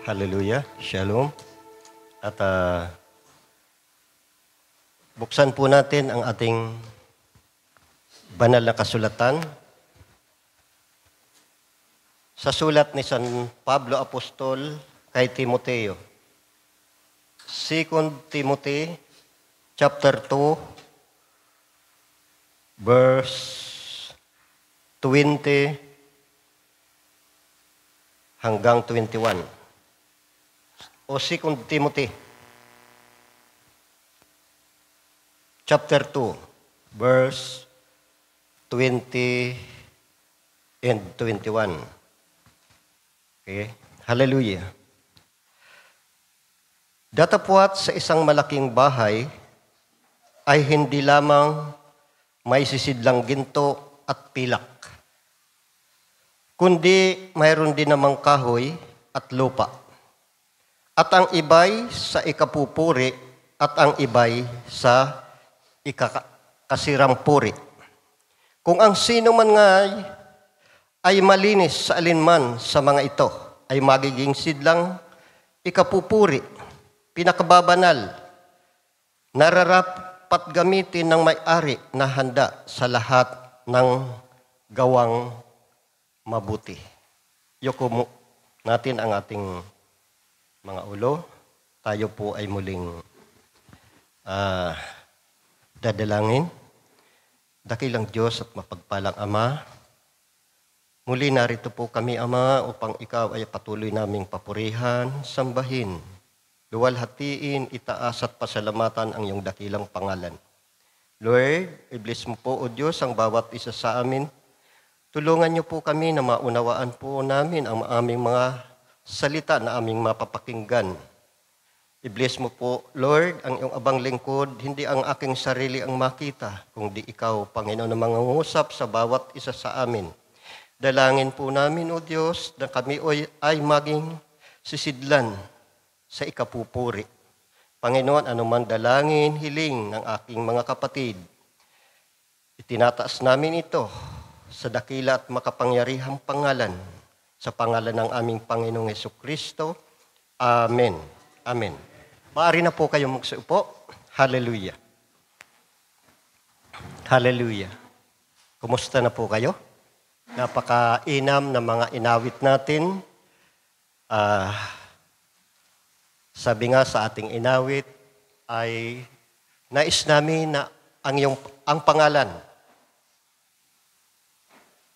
Hallelujah. Shalom. At buksan po natin ang ating banal na kasulatan sa sulat ni San Pablo Apostol kay Timoteo. 2 Timothy chapter 2 verse 20 hanggang 21. O 2 Timothy chapter 2 verse 20 and 21. Okay? Hallelujah. Datapwat sa isang malaking bahay ay hindi lamang may sisidlang ginto at pilak, kundi mayroon din namang kahoy at lupa. At ang iba'y sa ikapupuri at ang iba'y sa ikakasirang puri. Kung ang sino man nga ay malinis sa alinman sa mga ito, ay magiging sidlang ikapupuri, pinakababanal, nararapat gamitin ng may-ari na handa sa lahat ng gawang mabuti. Yuko natin ang ating mga ulo. Tayo po ay muling dadalangin. Dakilang Diyos at mapagpalang Ama, muli narito po kami, Ama, upang Ikaw ay patuloy naming papurihan, sambahin, luwalhatiin, itaas at pasalamatan ang iyong dakilang pangalan. Lord, i-bless mo po, O Diyos, ang bawat isa sa amin. Tulungan niyo po kami na maunawaan po namin ang aming mga salita na aming mapapakinggan. I-bless mo po, Lord, ang iyong abang lingkod, hindi ang aking sarili ang makita, kundi Ikaw, Panginoon, na mangungusap sa bawat isa sa amin. Dalangin po namin, O Diyos, na kami ay maging sisidlan sa ikapupuri. Panginoon, anuman dalangin, hiling ng aking mga kapatid, itinataas namin ito sa dakila at makapangyarihang pangalan, sa pangalan ng aming Panginoong Jesucristo. Amen. Amen. Maaari na po kayo magsuupo. Hallelujah. Hallelujah. Kumusta na po kayo? Napaka-inam na mga inawit natin. Sabi nga sa ating inawit ay nais namin na ang pangalan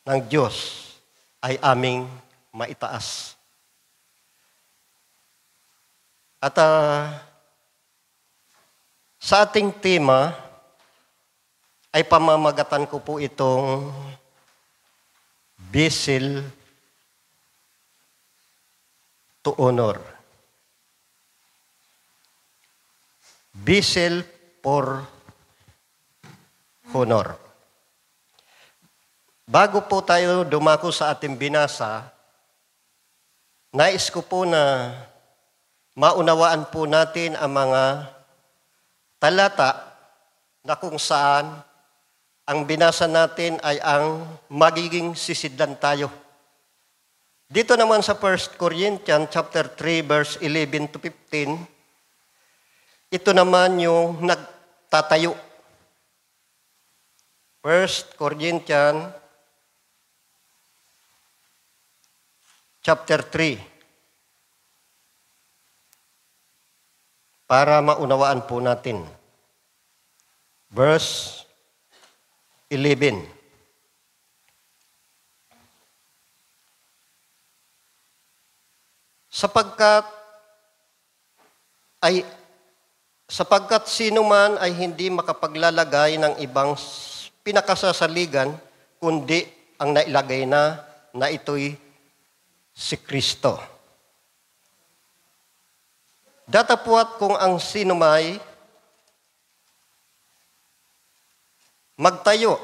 ng Diyos ay aming maitaas. At sa ating tema ay pamamagatan ko po itong Vessel to Honor. Vessel for Honor. Bago po tayo dumako sa ating binasa, nais ko po na maunawaan po natin ang mga talata na kung saan ang binasa natin ay ang magiging sisidlan tayo. Dito naman sa 1 Corinthians chapter 3 verse 11 to 15, ito naman yung nagtatayo. 1 Corinthians chapter 3. Para maunawaan po natin. Verse 11. Sapagkat sino man ay hindi makapaglalagay ng ibang pinakasasaligan, kundi ang nailagay na ito'y si Kristo. Datapwat kung ang sino may magtayo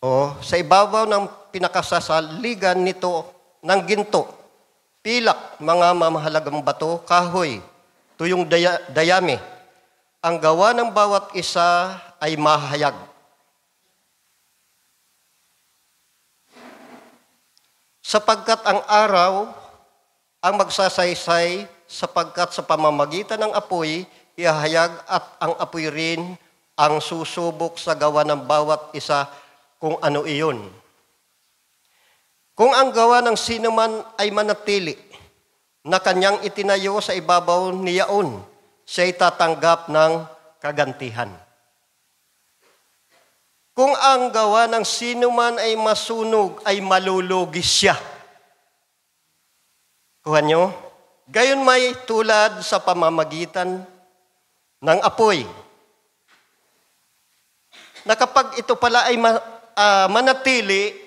o sa ibabaw ng pinakasasaligan nito ng ginto, pilak, mga mamahalagang bato, kahoy, tuyong dayami, ang gawa ng bawat isa ay mahayag. sapagkat ang araw ang magsasaysay, sapagkat sa pamamagitan ng apoy, ihahayag at ang apoy rin ang susubok sa gawa ng bawat isa kung ano iyon. Kung ang gawa ng sinuman ay manatili na kanyang itinayo sa ibabaw ni Yaon, siya'y tatanggap ng kagantihan. Kung ang gawa ng sinuman ay masunog, ay malulugi siya. Kuha nyo? Gayon may tulad sa pamamagitan ng apoy, na kapag ito pala ay manatili,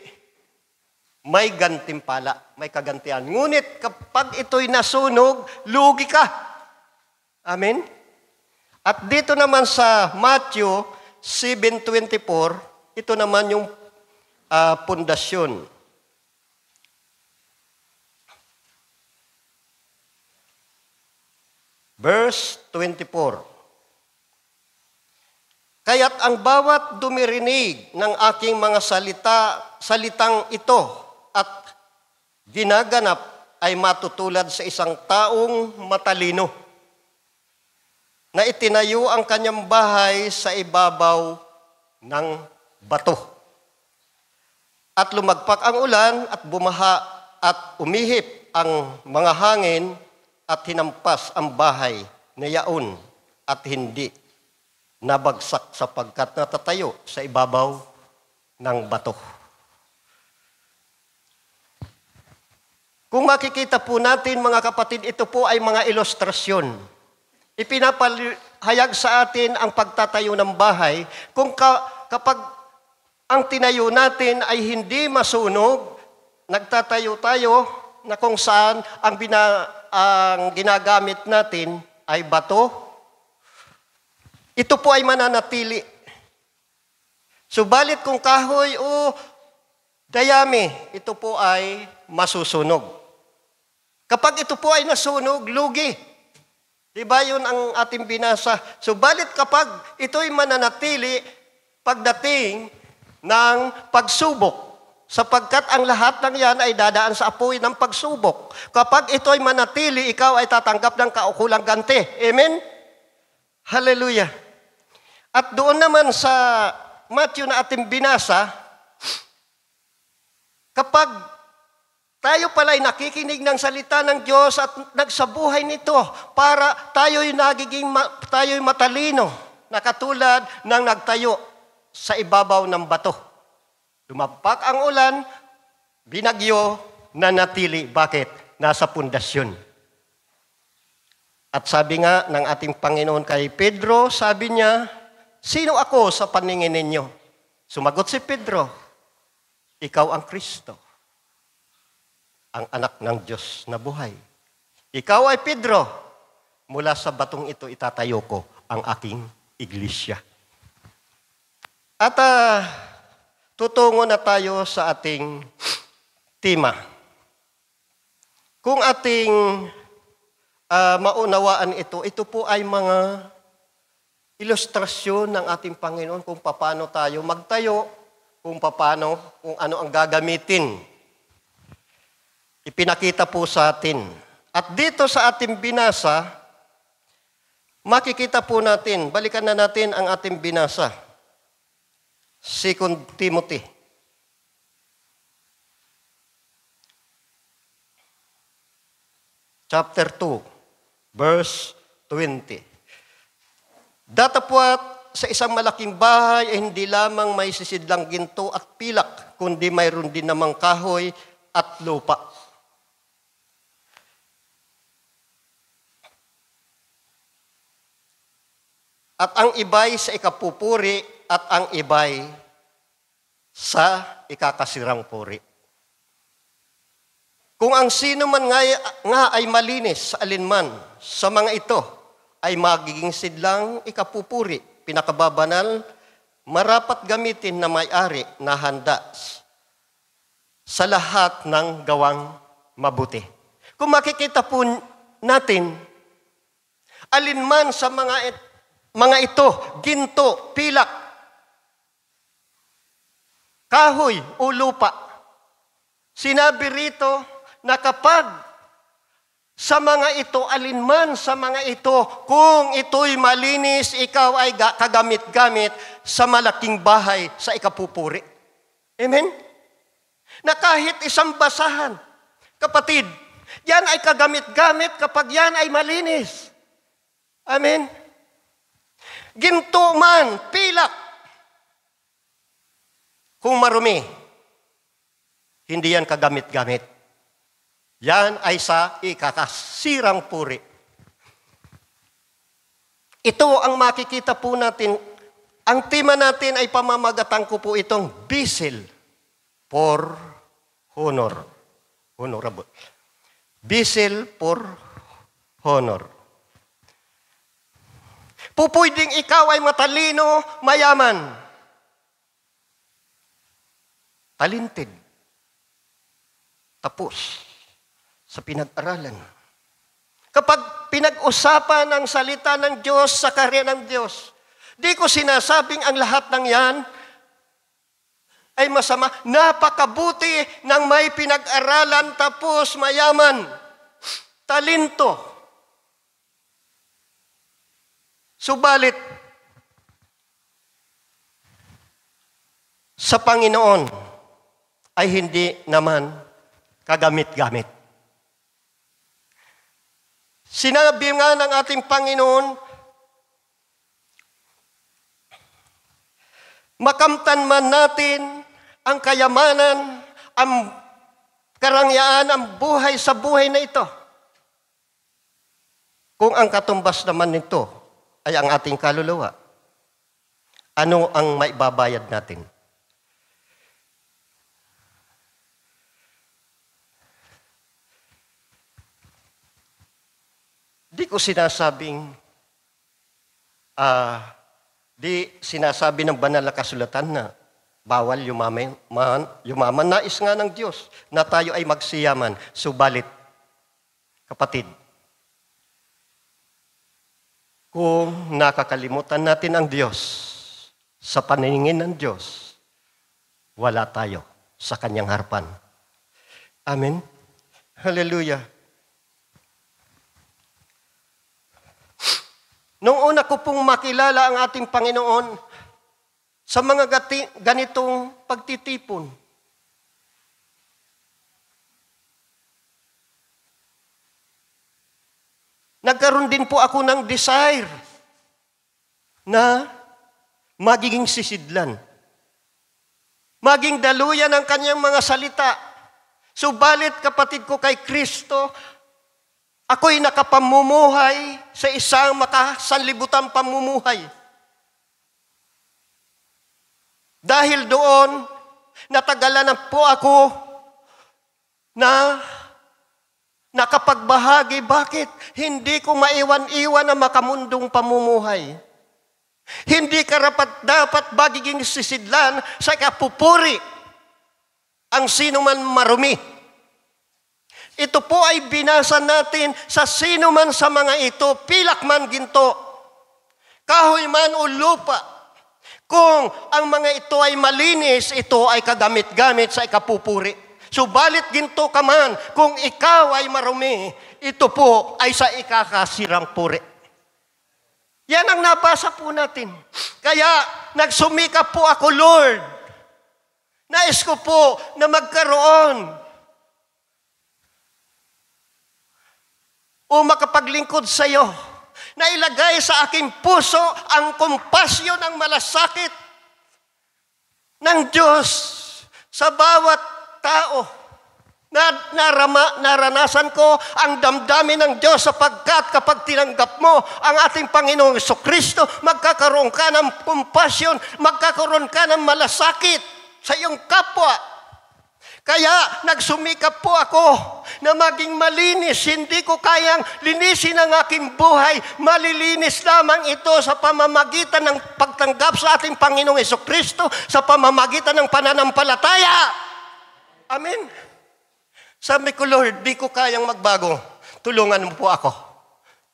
may gantimpala, may kagantihan. Ngunit kapag ito'y nasunog, lugi ka. Amen? At dito naman sa Matthew 7:24, ito naman yung pundasyon. Verse 24. Kaya't ang bawat dumirinig ng aking mga salitang ito at ginaganap ay matutulad sa isang taong matalino na itinayo ang kanyang bahay sa ibabaw ng bato. At lumagpak ang ulan at bumaha at umihip ang mga hangin at hinampas ang bahay na Yaon at hindi nabagsak sapagkat natatayo sa ibabaw ng bato. Kung makikita po natin, mga kapatid, ito po ay mga ilustrasyon. Ipinapahayag sa atin ang pagtatayo ng bahay. Kapag ang tinayo natin ay hindi masunog, nagtatayo tayo na kung saan ang ginagamit natin ay bato, ito po ay mananatili. Subalit kung kahoy o dayami, ito po ay masusunog. Kapag ito po ay nasunog, lugi. Diba yun ang ating binasa? Subalit kapag ito'y mananatili pagdating ng pagsubok, sapagkat ang lahat ng yan ay dadaan sa apoy ng pagsubok. Kapag ito'y manatili, ikaw ay tatanggap ng kaukulang ganti. Amen? Hallelujah. At doon naman sa Matthew na ating binasa, kapag tayo pala'y nakikinig ng salita ng Diyos at nagsabuhay nito para tayo'y matalino na katulad ng nagtayo sa ibabaw ng bato. Lumagpak ang ulan, binagyo, nanatili. Bakit? Nasa pundasyon. At sabi nga ng ating Panginoon kay Pedro, sabi niya, sino ako sa paningin ninyo? Sumagot si Pedro, ikaw ang Kristo, ang anak ng Diyos na buhay. Ikaw ay Pedro, mula sa batong ito itatayo ko ang aking iglesia. At tutungo na tayo sa ating tema. Kung ating maunawaan ito po ay mga ilustrasyon ng ating Panginoon kung paano tayo magtayo, kung ano ang gagamitin. Ipinakita po sa atin. At dito sa ating binasa, makikita po natin, balikan na natin ang ating binasa. 2 Timothy. Chapter 2, verse 20. Datapwat sa isang malaking bahay ay hindi lamang may sisidlang ginto at pilak, kundi mayroon din namang kahoy at lupa. At ang iba'y sa ikapupuri at ang iba'y sa ikakasirang puri. Kung ang sino man nga ay malinis sa alinman sa mga ito, ay magiging sidlang ikapupuri, pinakababanal, marapat gamitin na may-ari na handa sa lahat ng gawang mabuti. Kung makikita po natin, alinman sa mga ito, ginto, pilak, kahoy o lupa, Sinabi rito na kapag sa mga ito, alinman sa mga ito, kung ito'y malinis, ikaw ay kagamit-gamit sa malaking bahay sa ikapupuri. Amen? Na kahit isang basahan, kapatid, yan ay kagamit-gamit kapag yan ay malinis. Amen? Ginto man, pilak, kung marumi, hindi yan kagamit-gamit. Yan ay sa ikakasirang puri. Ito ang makikita po natin. Ang tema natin ay pamamagatan ko po itong bisil for honor. Honorable. Bisil for honor. Pupwedeng ikaw ay matalino, mayaman. Talented. Tapos sa pinag-aralan. Kapag pinag-usapan ang salita ng Diyos sa karya ng Diyos, di ko sinasabing ang lahat ng yan ay masama. Napakabuti ng may pinag-aralan tapos mayaman. Talento. Subalit, sa Panginoon ay hindi naman kagamit-gamit. Sinabi nga ng ating Panginoon, makamtan man natin ang kayamanan, ang karangyaan, ang buhay sa buhay na ito. Kung ang katumbas naman nito ay ang ating kaluluwa, ano ang maibabayad natin? Di ko sinasabing, di sinasabi ng banal na kasulatan na bawal yumaman. Nais nga ng Diyos na tayo ay magsiyaman. Subalit, kapatid, kung nakakalimutan natin ang Diyos sa paningin ng Diyos, wala tayo sa Kanyang harapan. Amen? Hallelujah. Noong una ko pong makilala ang ating Panginoon sa mga ganitong pagtitipon, nagkaroon din po ako ng desire na magiging sisidlan. Maging daluyan ang kanyang mga salita. Subalit, kapatid ko kay Kristo, ako'y nakapamumuhay sa isang makasanlibutang pamumuhay. Dahil doon, natagalan na po ako na nakapagbahagi. Bakit? Hindi ko maiwan-iwan ang makamundong pamumuhay. Hindi karapat-dapat bagiging sisidlan sa kapupuri ang sino man marumi. Ito po ay binasa natin sa sino man sa mga ito, pilak man ginto, kahoy man o lupa. Kung ang mga ito ay malinis, ito ay kagamit-gamit sa ikapupuri. Subalit ginto ka man, kung ikaw ay marumi, ito po ay sa ikakasirang puri. Yan ang nabasa po natin. Kaya nagsumikap po ako, Lord. Nais ko po na magkaroon o makapaglingkod sa iyo, na ilagay sa aking puso ang kompasyon ng malasakit ng Diyos sa bawat tao. Naranasan ko ang damdamin ng Diyos sapagkat kapag tinanggap mo ang ating Panginoong Jesucristo, magkakaroon ka ng kompasyon, magkakaroon ka ng malasakit sa iyong kapwa. Kaya nagsumikap po ako na maging malinis. Hindi ko kayang linisin ang aking buhay. Malilinis lamang ito sa pamamagitan ng pagtanggap sa ating Panginoong Jesucristo, sa pamamagitan ng pananampalataya. Amen. Sabi ko, Lord, di ko kayang magbago. Tulungan mo po ako.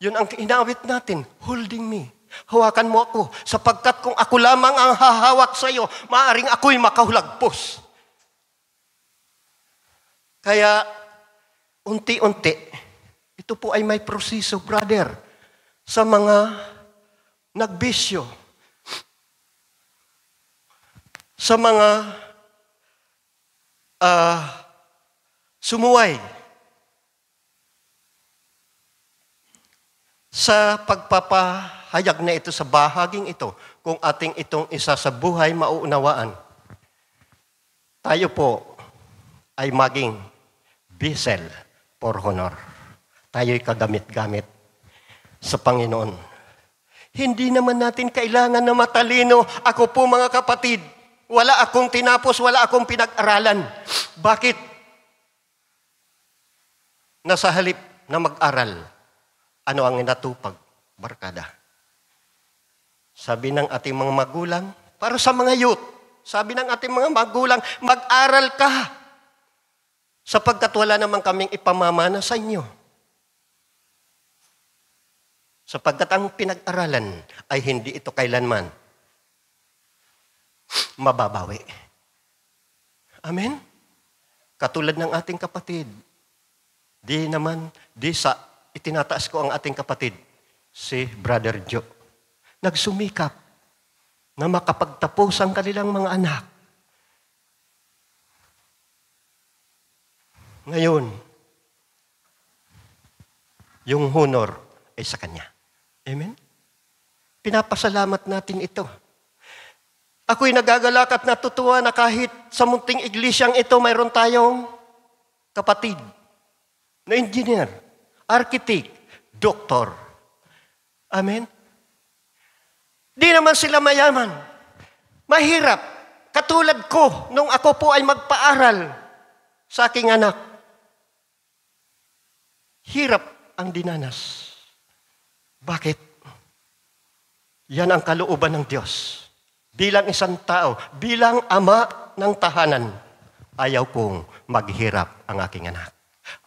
Yun ang inaawit natin, holding me. Hawakan mo ako, sapagkat kung ako lamang ang hahawak sa iyo, maaaring ako'y makahulagpos. Kaya, unti-unti, ito po ay may proseso, brother, sa mga nagbisyo, sa mga sumuway, sa pagpapahayag na ito sa bahaging ito, kung ating itong isa sa buhay mauunawaan, tayo po ay maging vessel for honor. Tayo'y kagamit-gamit sa Panginoon. Hindi naman natin kailangan na matalino. Ako po mga kapatid, wala akong tinapos, wala akong pinag-aralan. Bakit? Nasa halip na mag-aral, ano ang inatupag? Barkada. Sabi ng ating mga magulang, para sa mga youth, sabi ng ating mga magulang, mag-aral ka sapagkat wala namang kaming ipamamana sa inyo. Sapagkat ang pinag-aralan ay hindi ito kailanman mababawi. Amen? Katulad ng ating kapatid, itinataas ko ang ating kapatid, si Brother Joe. Nagsumikap na makapagtapos ang kanilang mga anak. Ngayon, yung honor ay sa kanya. Amen? Pinapasalamat natin ito. Ako'y nagagalak at natutuwa na kahit sa munting iglesyang ito, mayroon tayong kapatid na engineer, architect, doktor. Amen? Di naman sila mayaman. Mahirap. Katulad ko, nung ako po ay magpaaral sa aking anak. Hirap ang dinanas. Bakit? Yan ang kalooban ng Diyos. Bilang isang tao, bilang ama ng tahanan, ayaw kong maghirap ang aking anak.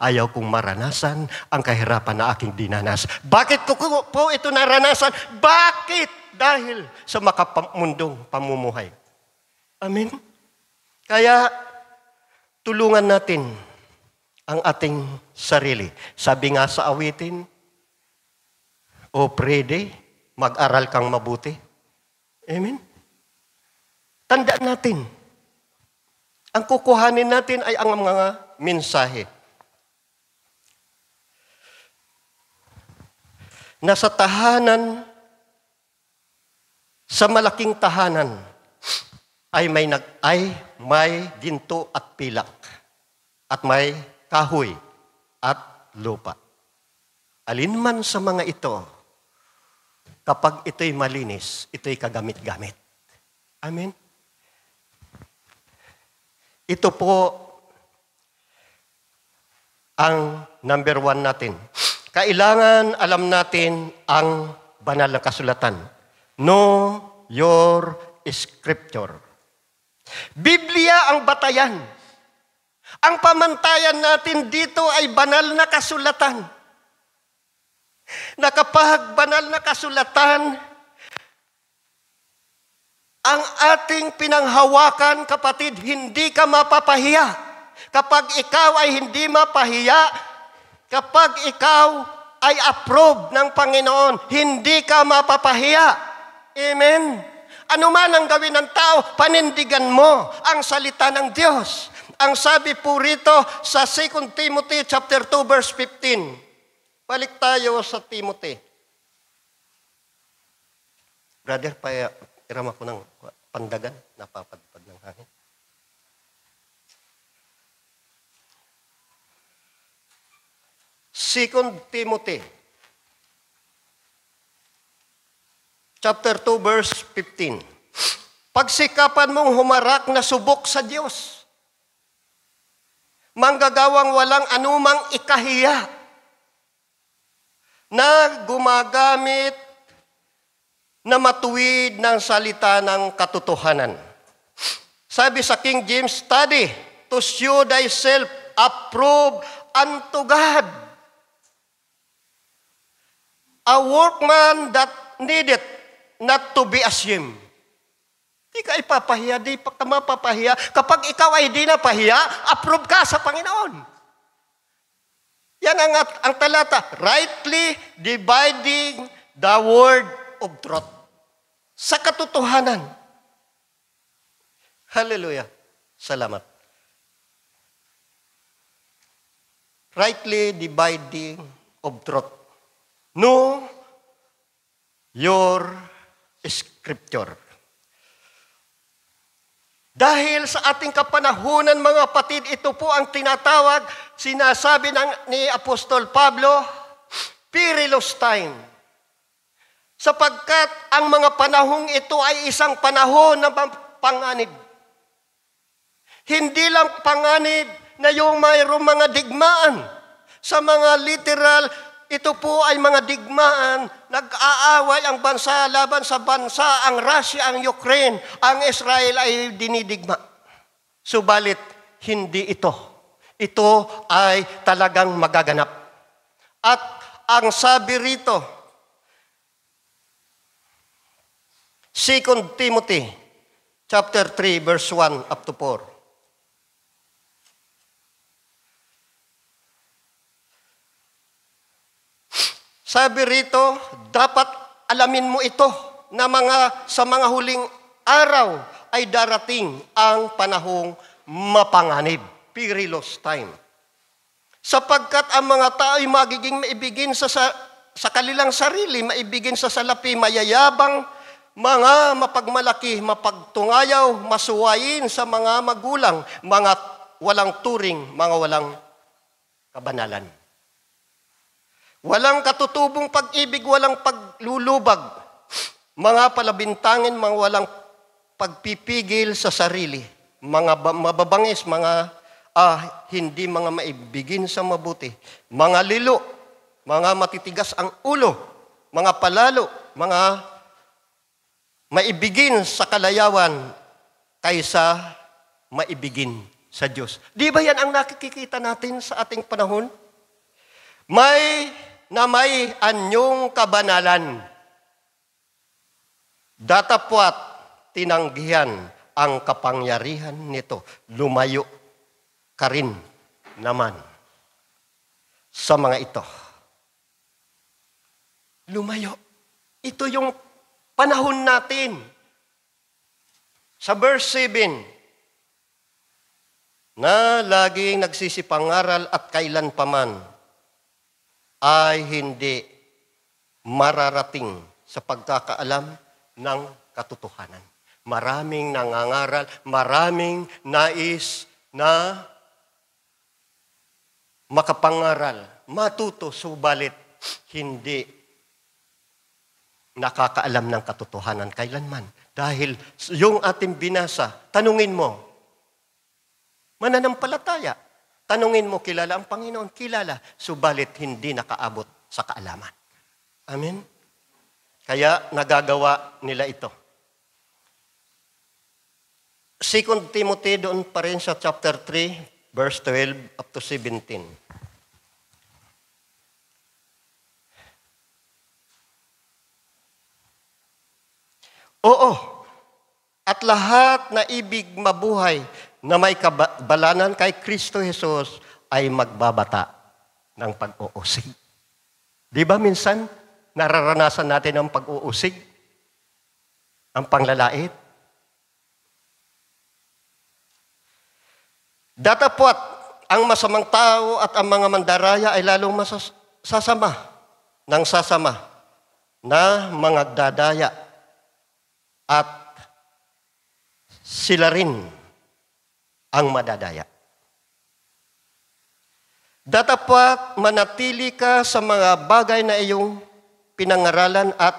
Ayaw kong maranasan ang kahirapan na aking dinanas. Bakit ko po ito naranasan? Bakit? Dahil sa makapamundong pamumuhay. Amen? Kaya, tulungan natin ang ating sarili. Sabi nga sa awitin, O prede, mag-aral kang mabuti. Amen? Tandaan natin, ang kukuhanin natin ay ang mga mensahe. Nasa tahanan, sa malaking tahanan, ay may ginto at pilak, at may kahoy at lupa. Alin man sa mga ito, kapag ito'y malinis, ito'y kagamit-gamit. Amen? Ito po ang number 1 natin. Kailangan alam natin ang banal na kasulatan. Know your scripture. Biblia ang batayan. Ang pamantayan natin dito ay banal na kasulatan. Na kapag banal na kasulatan, ang ating pinanghawakan, kapatid, hindi ka mapapahiya. Kapag ikaw ay hindi mapahiya, kapag ikaw ay approve ng Panginoon, hindi ka mapapahiya. Amen? Ano man ang gawin ng tao, panindigan mo ang salita ng Diyos. Ang sabi po rito sa 2 Timothy chapter 2 verse 15. Balik tayo sa Timothy. Brother, irama ko ng pandagan, napapadpad ng hangin. Second Timothy, chapter 2, verse 15. Pagsikapan mong humarap na subok sa Diyos, manggagawang walang anumang ikahiya, na gumagamit na matuwid ng salita ng katotohanan. Sabi sa King James, study to show thyself approved unto God. A workman that needeth not to be ashamed, Di ka ipapahiya, di pa ka mapapahiya. Kapag ikaw ay di napahiya, approve ka sa Panginoon. Yan ang talata, rightly dividing the word of truth. Sa katotohanan. Hallelujah. Salamat. Rightly dividing of truth. Know your scripture. Dahil sa ating kapanahunan, mga kapatid, ito po ang tinatawag, sinasabi ni Apostol Pablo, perilous time. Sapagkat ang mga panahong ito ay isang panahon na panganib. Hindi lang panganib na yung mayroong mga digmaan. Sa mga literal, ito po ay mga digmaan, nag-aaway ang bansa laban sa bansa, ang Russia, ang Ukraine, ang Israel ay dinidigma. Subalit, hindi ito. Ito ay talagang magaganap. At ang sabi rito, 2 Timothy chapter 3, verse 1 up to 4. Sabi rito, dapat alamin mo ito na sa mga huling araw ay darating ang panahong mapanganib, perilous time. Sapagkat ang mga tao ay magiging maibigin sa kanilang sarili, maibigin sa salapi, mayayabang, mga mapagmalaki, mapagtungayaw, masuwayin sa mga magulang, mga walang turing, mga walang kabanalan. Walang katutubong pag-ibig, walang paglulubag, mga palabintangin, mga walang pagpipigil sa sarili, mga mababangis, mga hindi mga maibigin sa mabuti, mga lilo, mga matitigas ang ulo, mga palalo, mga maibigin sa kalayawan kaysa maibigin sa Diyos. Di ba yan ang nakikita natin sa ating panahon? May anyong kabanalan. Datapwat tinanggihan ang kapangyarihan nito. Lumayo ka rin naman sa mga ito. Lumayo. Ito yung panahon natin. Sa verse 7, na laging nagsisipangaral at kailan paman ay hindi mararating sa pagkakaalam ng katotohanan. Maraming nangangaral, maraming nais na makapangaral, matuto, subalit hindi nakakaalam ng katotohanan kailanman. Dahil yung ating binasa, tanungin mo, mananampalataya. Tanungin mo, kilala ang Panginoon? Kilala. Subalit, hindi nakaabot sa kaalaman. Amen? Kaya, nagagawa nila ito. 2 Timothy, doon pa rin sa chapter 3, verse 12 up to 17. Oo, at lahat na ibig mabuhay na may kabalanan kay Kristo Jesus ay magbabata ng pag-uusig. Di ba minsan, nararanasan natin ang pag-uusig? Ang panglalait? Datapwat, ang masamang tao at ang mga mandaraya ay lalong sasama na mga dadaya at sila rin ang madadaya. Dapat manatili ka sa mga bagay na iyong pinangaralan at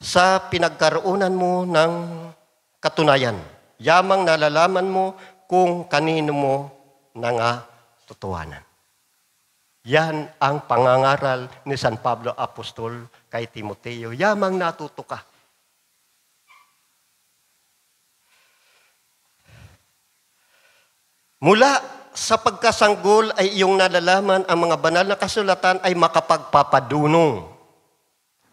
sa pinagkaroonan mo ng katunayan. Yamang nalalaman mo kung kanino mo nangatutuhanan. Yan ang pangangaral ni San Pablo Apostol kay Timoteo. Yamang natuto ka. Mula sa pagkasanggol ay iyong nalalaman ang mga banal na kasulatan ay makapagpapadunong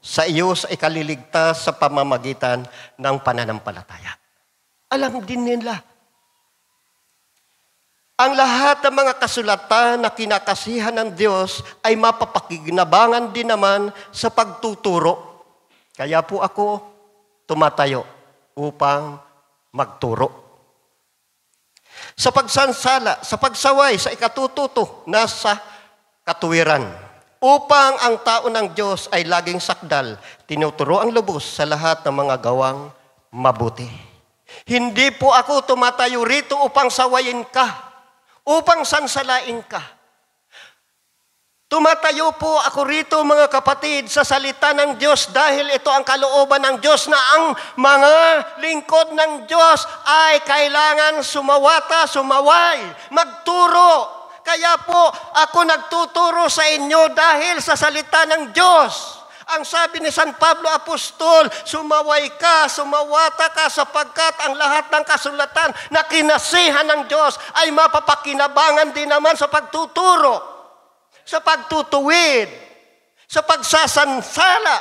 sa iyo sa ikaliligtas sa pamamagitan ng pananampalataya. Alam din nila. Ang lahat ng mga kasulatan na kinakasihan ng Diyos ay mapapakignabangan din naman sa pagtuturo. Kaya po ako tumatayo upang magturo. Sa pagsansala, sa pagsaway, sa ikatututo, nasa katuwiran. Upang ang tao ng Diyos ay laging sakdal, tinuturo ang lubos sa lahat ng mga gawang mabuti. Hindi po ako tumatayo rito upang sawayin ka, upang sansalain ka. Tumatayo po ako rito, mga kapatid, sa salita ng Diyos dahil ito ang kalooban ng Diyos na ang mga lingkod ng Diyos ay kailangan sumaway, magturo. Kaya po ako nagtuturo sa inyo dahil sa salita ng Diyos. Ang sabi ni San Pablo Apostol, sumawata ka sapagkat ang lahat ng kasulatan na kinasihan ng Diyos ay mapapakinabangan din naman sa pagtuturo, sa pagtutuwid, sa pagsasansala,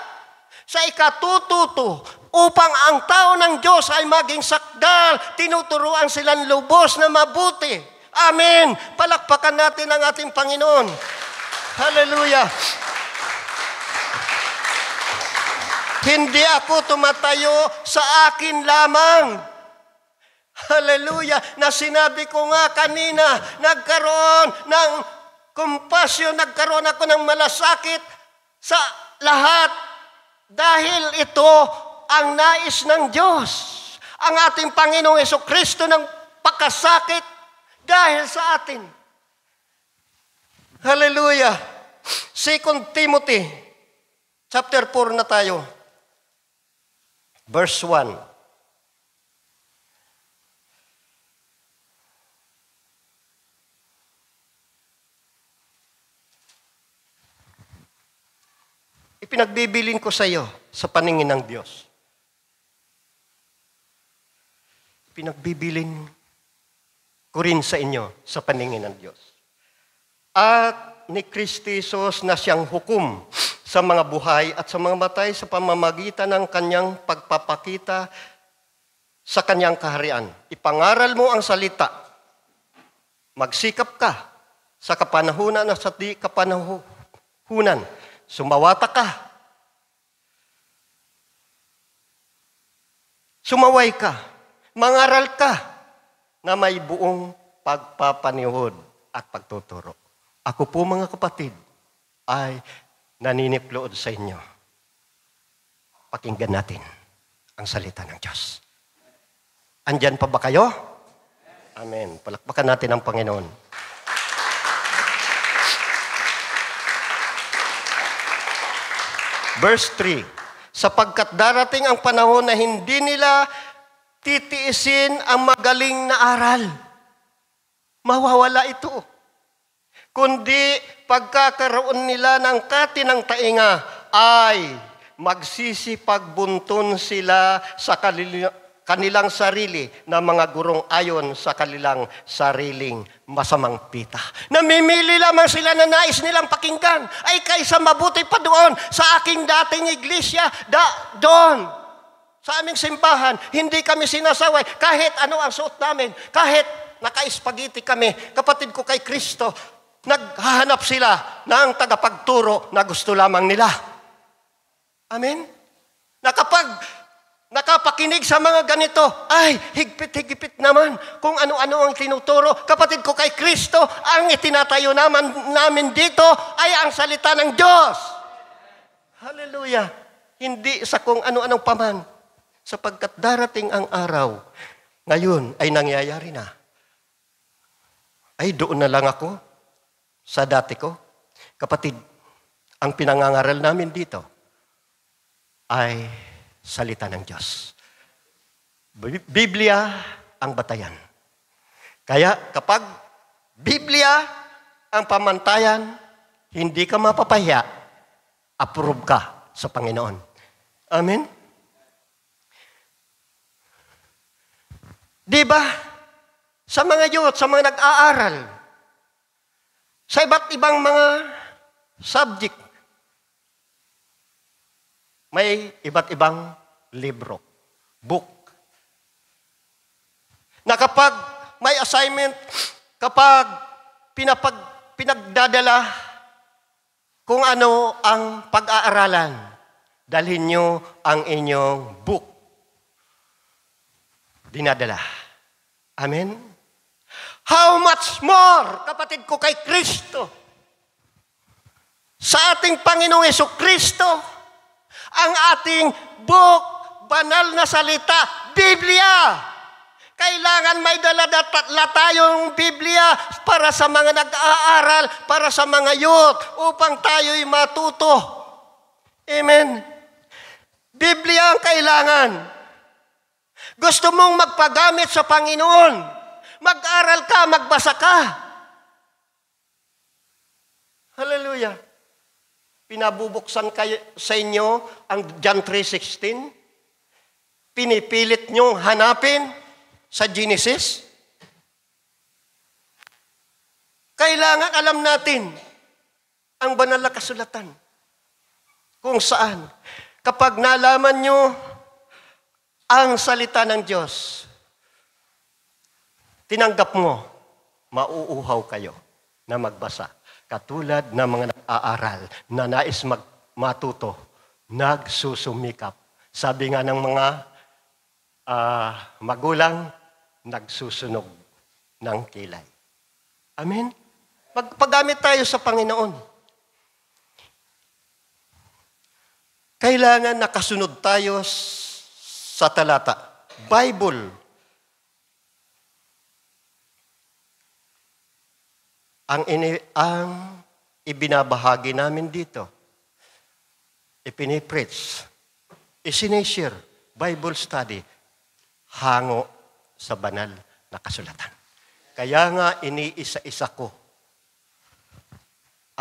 sa ikatututo, upang ang tao ng Diyos ay maging sakdal, tinuturuan silang lubos na mabuti. Amen. Palakpakan natin ang ating Panginoon. Hallelujah. Hindi ako tumatayo sa akin lamang. Hallelujah. Na sinabi ko nga kanina, nagkaroon ng compassion, nagkaroon ako ng malasakit sa lahat dahil ito ang nais ng Diyos. Ang ating Panginoong Jesucristo ng pakasakit dahil sa atin. Hallelujah. 2 Timothy, chapter 4 na tayo. Verse 1. Ipinagbibilin ko sa iyo sa paningin ng Diyos. Ipinagbibilin ko rin sa inyo sa paningin ng Diyos. At ni Kristo Jesus na siyang hukom sa mga buhay at sa mga matay sa pamamagitan ng kanyang pagpapakita sa kanyang kaharian. Ipangaral mo ang salita. Magsikap ka sa kapanahunan at sa di kapanahunan. Sumawata ka. Sumaway ka. Mangaral ka na may buong pagpapanihod at pagtuturo. Ako po, mga kapatid, ay naniniplood sa inyo. Pakinggan natin ang salita ng Diyos. Andyan pa ba kayo? Amen. Palakpakan natin ang Panginoon. Verse 3. Sapagkat darating ang panahon na hindi nila titiisin ang magaling na aral. Mawawala ito. Kundi pagkakaroon nila ng katinang tainga ay magsisipagbuntun sila sa kanilang sarili na mga gurong ayon sa kanilang sariling masamang pita. Namimili lamang sila na nais nilang pakinggan ay kaysa mabuti pa doon sa aking dating iglesia, doon sa aming simbahan, hindi kami sinasaway kahit ano ang suot namin, kahit naka-spaghetti kami, kapatid ko kay Kristo, naghahanap sila ng tagapagturo na gusto lamang nila. Amen? Nakapakinig sa mga ganito, ay, higpit-higpit naman kung ano-ano ang tinuturo. Kapatid ko kay Kristo, ang itinatayo namin dito ay ang salita ng Diyos. Hallelujah. Hindi sa kung ano-anong paman. Sapagkat darating ang araw, ngayon ay nangyayari na. Ay, doon na lang ako sa dati ko. Kapatid, ang pinangangaral namin dito ay salita ng Diyos. Biblia ang batayan. Kaya kapag Biblia ang pamantayan, hindi ka mapapahiya, approve ka sa Panginoon. Amen? Diba? Sa mga youth, sa mga nag-aaral, sa iba't ibang mga subject, may iba't ibang libro, book. na kapag may assignment, kapag pinagdadala kung ano ang pag-aaralan, dalhin nyo ang inyong book. Dinadala. Amen? How much more, kapatid ko, kay Kristo? Sa ating Panginoong Jesucristo, ang ating book, banal na salita, Biblia. Kailangan may dala tayong Biblia para sa mga nag-aaral, para sa mga youth, upang tayo'y matuto. Amen? Biblia ang kailangan. Gusto mong magpagamit sa Panginoon, mag-aral ka, magbasa ka. Hallelujah. Pinabubuksan kayo sa inyo ang John 3:16. Pinipilit nyong hanapin sa Genesis. Kailangan alam natin ang banal na kasulatan. Kung saan, kapag nalaman nyo ang salita ng Diyos, tinanggap mo, mauuhaw kayo na magbasa. Katulad ng mga nag-aaral na nais matuto, nagsusumikap. Sabi nga ng mga magulang, nagsusunog ng kilay. Amen? Magpagamit tayo sa Panginoon. Kailangan nakasunod tayo sa talata. Bible. Ang ibinabahagi namin dito, ipinipreach, isinishare, Bible study, hango sa banal na kasulatan. Kaya nga iniisa-isa ko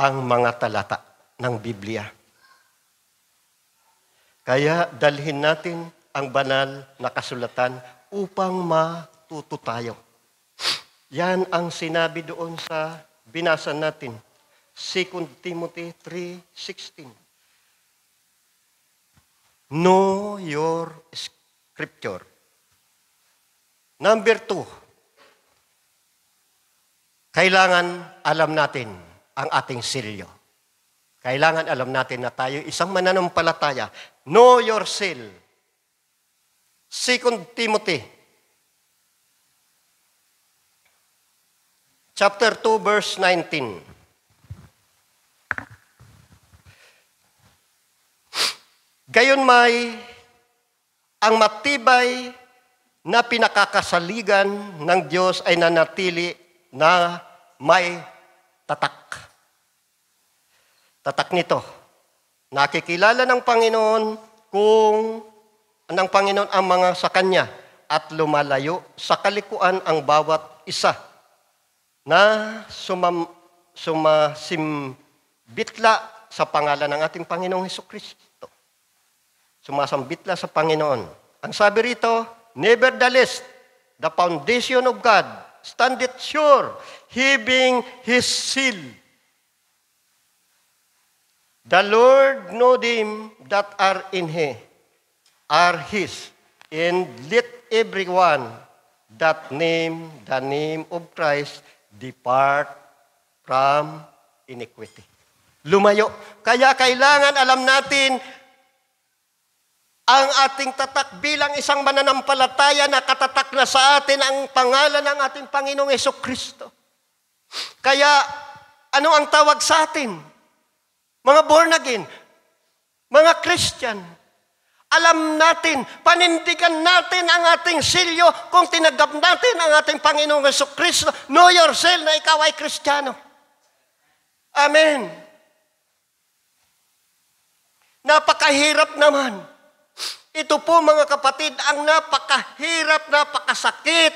ang mga talata ng Biblia. Kaya dalhin natin ang banal na kasulatan upang matuto tayo. Yan ang sinabi doon sa binasa natin, 2 Timothy 3:16. Know your scripture. Number 2, kailangan alam natin ang ating selyo. Kailangan alam natin na tayo isang mananampalataya. Know your seal. 2 Timothy chapter 2, verse 19. Gayon ang matibay na pinakakasaligan ng Diyos ay nanatili na may tatak. Tatak nito. Nakikilala ng Panginoon kung ng Panginoon ang mga sa Kanya at lumalayo sa kalikuan ang bawat isa na sumasimbitla sa pangalan ng ating Panginoong Hesukristo. Sumasambitla sa Panginoon. Ang sabi rito, nevertheless, the foundation of God standeth sure, having His seal. The Lord know them that are in Him, are His, and let everyone that name the name of Christ depart from iniquity. Lumayo. Kaya kailangan alam natin ang ating tatak bilang isang mananampalataya na katatak na sa atin ang pangalan ng ating Panginoong Jesucristo. Kaya, ano ang tawag sa atin? Mga born again, mga Christian, alam natin, panindigan natin ang ating silyo kung tinagap natin ang ating Panginoong Jesucristo. Know yourself na ikaw ay Kristiyano. Amen. Napakahirap naman. Ito po mga kapatid, ang napakahirap, napakasakit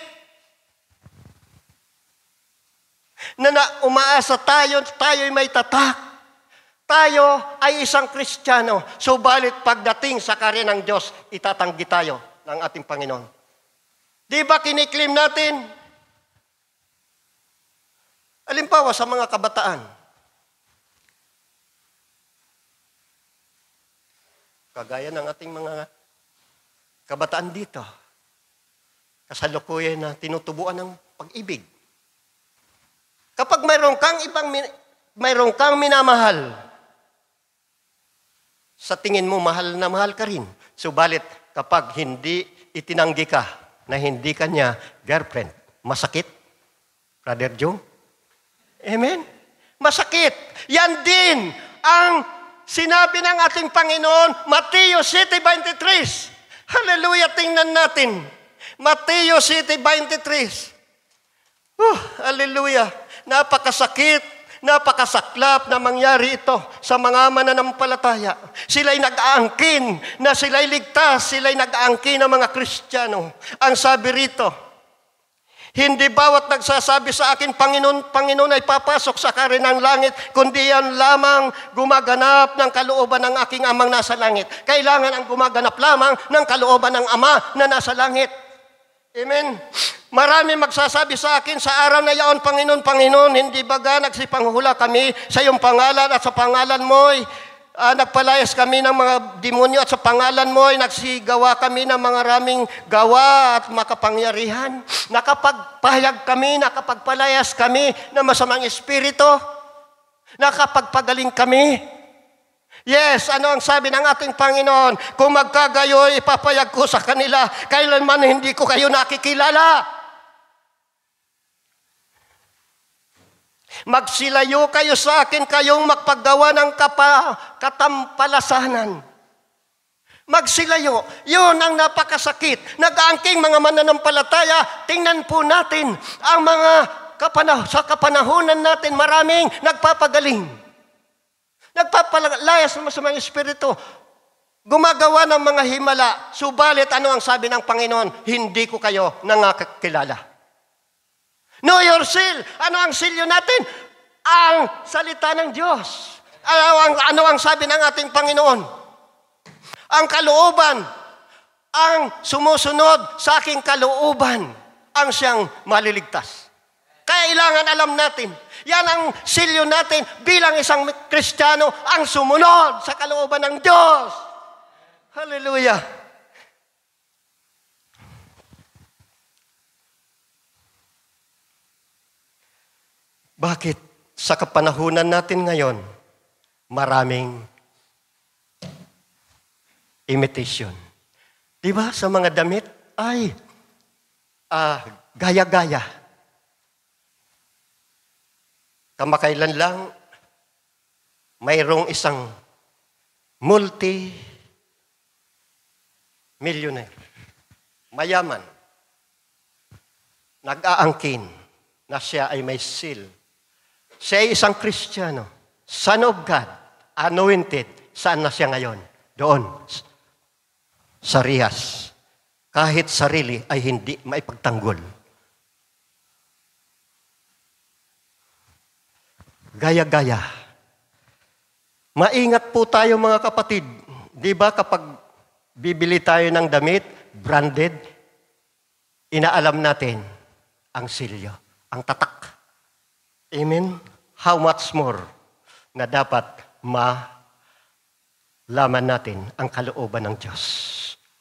na umaasa tayo'y may tatak. Tayo ay isang Kristiyano. Subalit pagdating sa karya ng Diyos, itatanggi tayo ng ating Panginoon. Di ba kiniklaim natin? Halimbawa sa mga kabataan. Kagaya ng ating mga kabataan dito. kasalukuyan na tinutubuan ng pag-ibig. Kapag mayroon kang minamahal, sa tingin mo mahal na mahal ka rin. Subalit kapag hindi itinanggi ka na hindi kanya girlfriend, masakit? Brother Joe? Amen? Masakit. Yan din ang sinabi ng ating Panginoon, Mateo 7:23. Hallelujah, tingnan natin. Mateo 7:23. Hallelujah. Napakasakit, napakasaklap na mangyari ito sa mga mananampalataya. Sila'y nag-aangkin na sila'y ligtas, sila'y nag-aangkin ng mga Kristiyano. Ang sabi rito, hindi bawat nagsasabi sa akin, Panginoon, Panginoon ay papasok sa karinang langit, kundi yan lamang gumaganap ng kalooban ng aking amang nasa langit. Kailangan ang gumaganap lamang ng kalooban ng Ama na nasa langit. Amen. Marami magsasabi sa akin sa araw na yaon, Panginoon, Panginoon, hindi baga nagsipanghuhula kami sa iyong pangalan at sa pangalan mo'y nagpalayas kami ng mga demonyo at sa pangalan mo'y nagsigawa kami ng mga raming gawa at makapangyarihan. Nakapagpahayag kami, nakapagpalayas kami ng masamang espiritu, nakapagpagaling kami. Yes, ano ang sabi ng ating Panginoon? Kung magkagayo, ipapayag ko sa kanila, kailanman hindi ko kayo nakikilala. Magsilayo kayo sa akin, kayong magpaggawa ng katampalasanan. Magsilayo. Yun ang napakasakit. Nag-aangking mga mananampalataya, tingnan po natin ang mga sa kapanahunan natin, maraming nagpapagaling. Nagpapalayas ng masamang espiritu. Gumagawa ng mga himala. Subalit, ano ang sabi ng Panginoon? Hindi ko kayo nangakilala. Know yourself. Ano ang silyo natin? Ang salita ng Diyos. Ano ang sabi ng ating Panginoon? Ang kalooban. Ang sumusunod sa aking kalooban. Ang siyang maliligtas. Kailangan alam natin. Yan ang silyo natin bilang isang Kristiyano, ang sumunod sa kalooban ng Diyos. Hallelujah. Bakit sa kapanahunan natin ngayon, maraming imitation? Diba sa mga damit ay gaya-gaya. Kamakailan lang, mayroong isang multi-millionaire, mayaman, nag-aangkin na siya ay may seal. Siya ay isang Kristiyano, Son of God, anointed. Saan na siya ngayon? Doon, sa Riyas. Kahit sarili ay hindi maipagtanggol. Gaya-gaya. Maingat po tayo mga kapatid. Di ba kapag bibili tayo ng damit, branded, inaalam natin ang silyo, ang tatak. Amen? How much more na dapat malaman natin ang kalooban ng Diyos.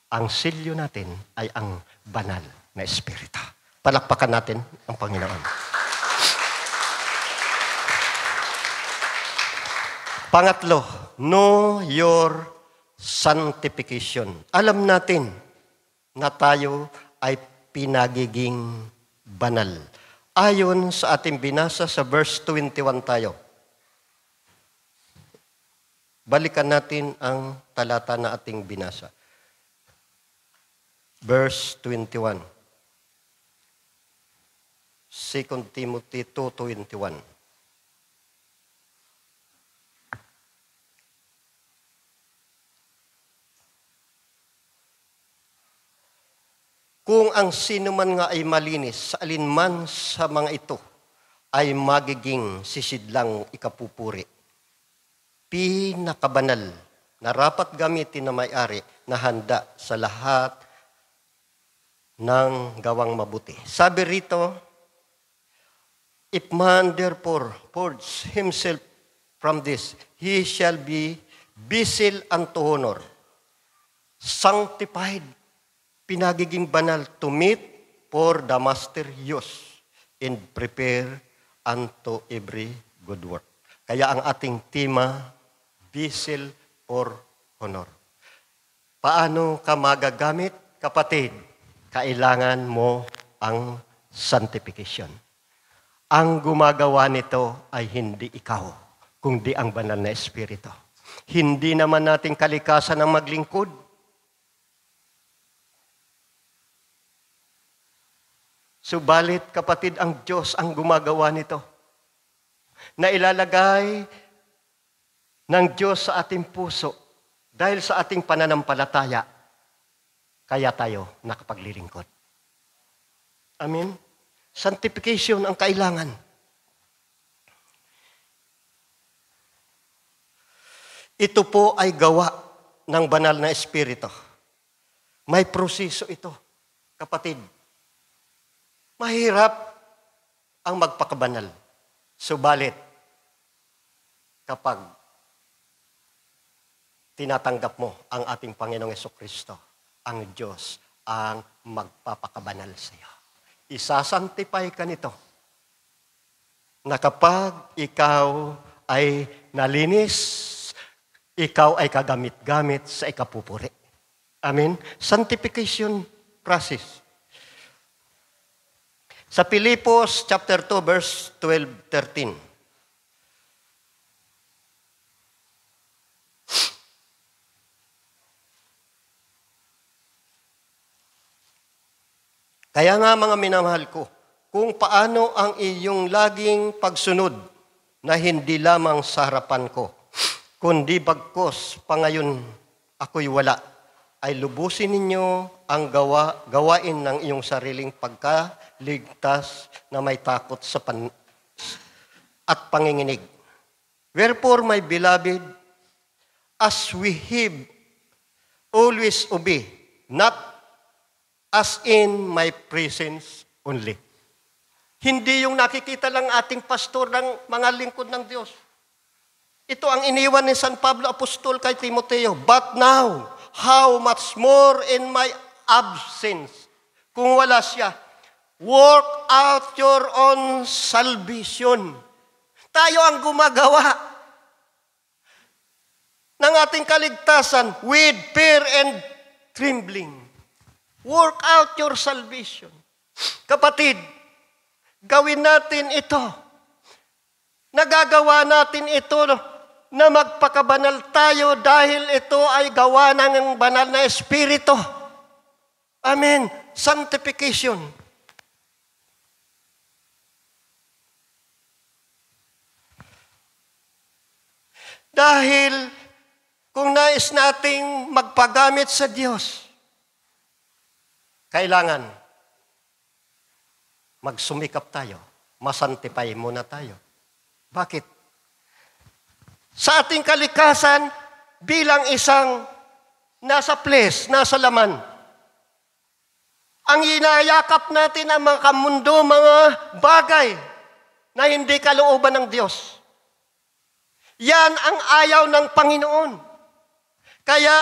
Ang silyo natin ay ang banal na espiritu. Palakpakan natin ang Panginoon. Pangatlo, know your sanctification. Alam natin na tayo ay pinagiging banal. Ayon sa ating binasa sa verse 21 tayo. Balikan natin ang talata na ating binasa. Verse 21. 2 Timothy 2:21. Kung ang sino man nga ay malinis, sa alinman sa mga ito, ay magiging sisidlang ikapupuri. Pinakabanal na rapat gamitin na may-ari na handa sa lahat ng gawang mabuti. Sabi rito, if man therefore purge himself from this, he shall be vessel unto honor, sanctified, pinagiging banal to meet for the master use and prepare unto every good work. Kaya ang ating tema, vessel for honor. Paano ka magagamit, kapatid? Kailangan mo ang sanctification. Ang gumagawa nito ay hindi ikaw, kundi ang banal na Espiritu. Hindi naman natin kalikasan ang maglingkod. Subalit, kapatid, ang Diyos ang gumagawa nito. Na ilalagay ng Diyos sa ating puso dahil sa ating pananampalataya, kaya tayo nakapaglilingkod. Amen? Sanctification ang kailangan. Ito po ay gawa ng banal na Espiritu. May proseso ito, kapatid. Mahirap ang magpakabanal. Subalit, kapag tinatanggap mo ang ating Panginoong Jesucristo, ang Diyos ang magpapakabanal sa iyo. Isasanctify ka nito na kapag ikaw ay nalinis, ikaw ay kagamit-gamit sa ikapupuri. Amen? Sanctification process. Sa Filipos chapter 2 verse 12-13. Kaya nga mga minamahal ko, kung paano ang iyong laging pagsunod na hindi lamang sa harapan ko, kundi bagkos pangayon ako'y wala, ay lubusin ninyo ang gawain ng iyong sariling pagkaligtas na may takot sa at panginginig. Wherefore, my beloved, as we have always obey, not as in my presence only. Hindi yung nakikita lang ating pastor ng mga lingkod ng Diyos. Ito ang iniwan ni San Pablo Apostol kay Timoteo. But now, how much more in my absence? Kung wala siya, work out your own salvation. Tayo ang gumagawa ng ating kaligtasan with fear and trembling. Work out your salvation. Kapatid, gawin natin ito. Nagagawa natin ito na magpakabanal tayo dahil ito ay gawa ng banal na Espiritu. Amen. Sanctification. Dahil kung nais nating magpagamit sa Diyos, kailangan magsumikap tayo. Masantify muna tayo. Bakit? Sa ating kalikasan, bilang isang nasa flesh, nasa laman, ang inayakap natin ang mga kamundo, mga bagay na hindi kalooban ng Diyos. Yan ang ayaw ng Panginoon. Kaya,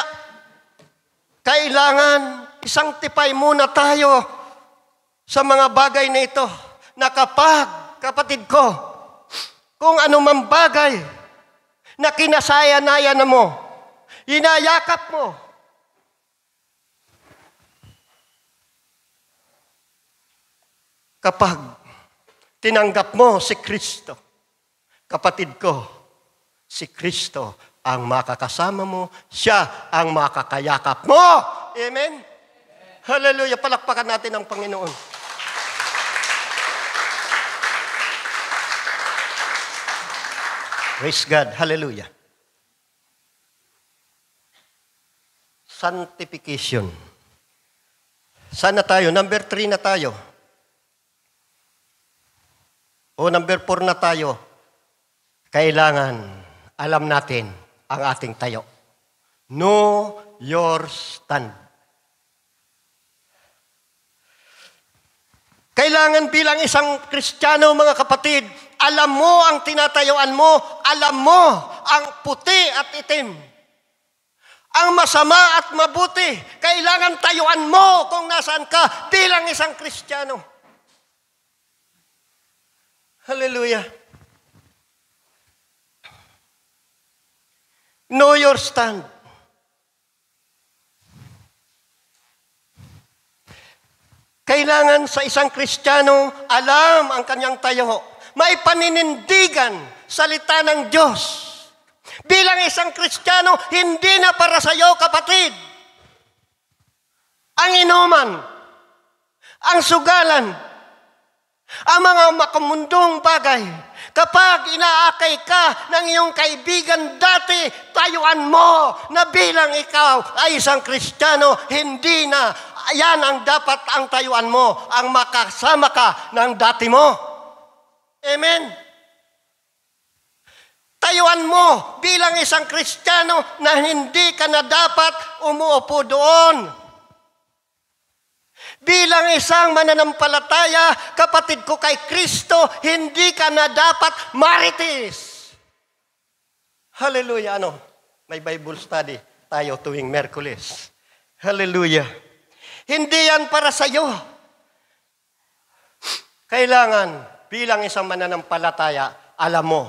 kailangan isanctify muna tayo sa mga bagay na ito na kapag, kapatid ko, kung anumang bagay na kinasaya-naya na mo, inayakap mo, kapag tinanggap mo si Kristo, kapatid ko, si Kristo ang makakasama mo, siya ang makakayakap mo. Amen? Hallelujah. Palakpakan natin ang Panginoon. Praise God. Hallelujah. Sanctification. Saan na tayo? Number 3 na tayo. O number 4 na tayo. Kailangan alam natin ang ating tayo. Know your stand. Kailangan bilang isang Kristiyano, mga kapatid, alam mo ang tinatayuan mo, alam mo ang puti at itim. Ang masama at mabuti, kailangan tayuan mo kung nasaan ka bilang isang Kristiyano. Hallelujah. Know your stand. Kailangan sa isang Kristiyano, alam ang kanyang tayo. May paninindigan, salita ng Diyos. Bilang isang Kristiyano, hindi na para sa iyo, kapatid. Ang inuman, ang sugalan, ang mga makamundong bagay. Kapag inaakay ka ng iyong kaibigan dati, tayuan mo na bilang ikaw ay isang Kristiyano, hindi na. Yan ang dapat ang tayuan mo, ang makasama ka ng dati mo. Amen? Tayuan mo bilang isang Kristiyano na hindi ka na dapat umuupo doon. Bilang isang mananampalataya, kapatid ko kay Kristo, hindi ka na dapat marites. Hallelujah. May Bible study tayo tuwing Miyerkules. Hallelujah. Hindi yan para sa iyo. Kailangan, bilang isang mananampalataya, alam mo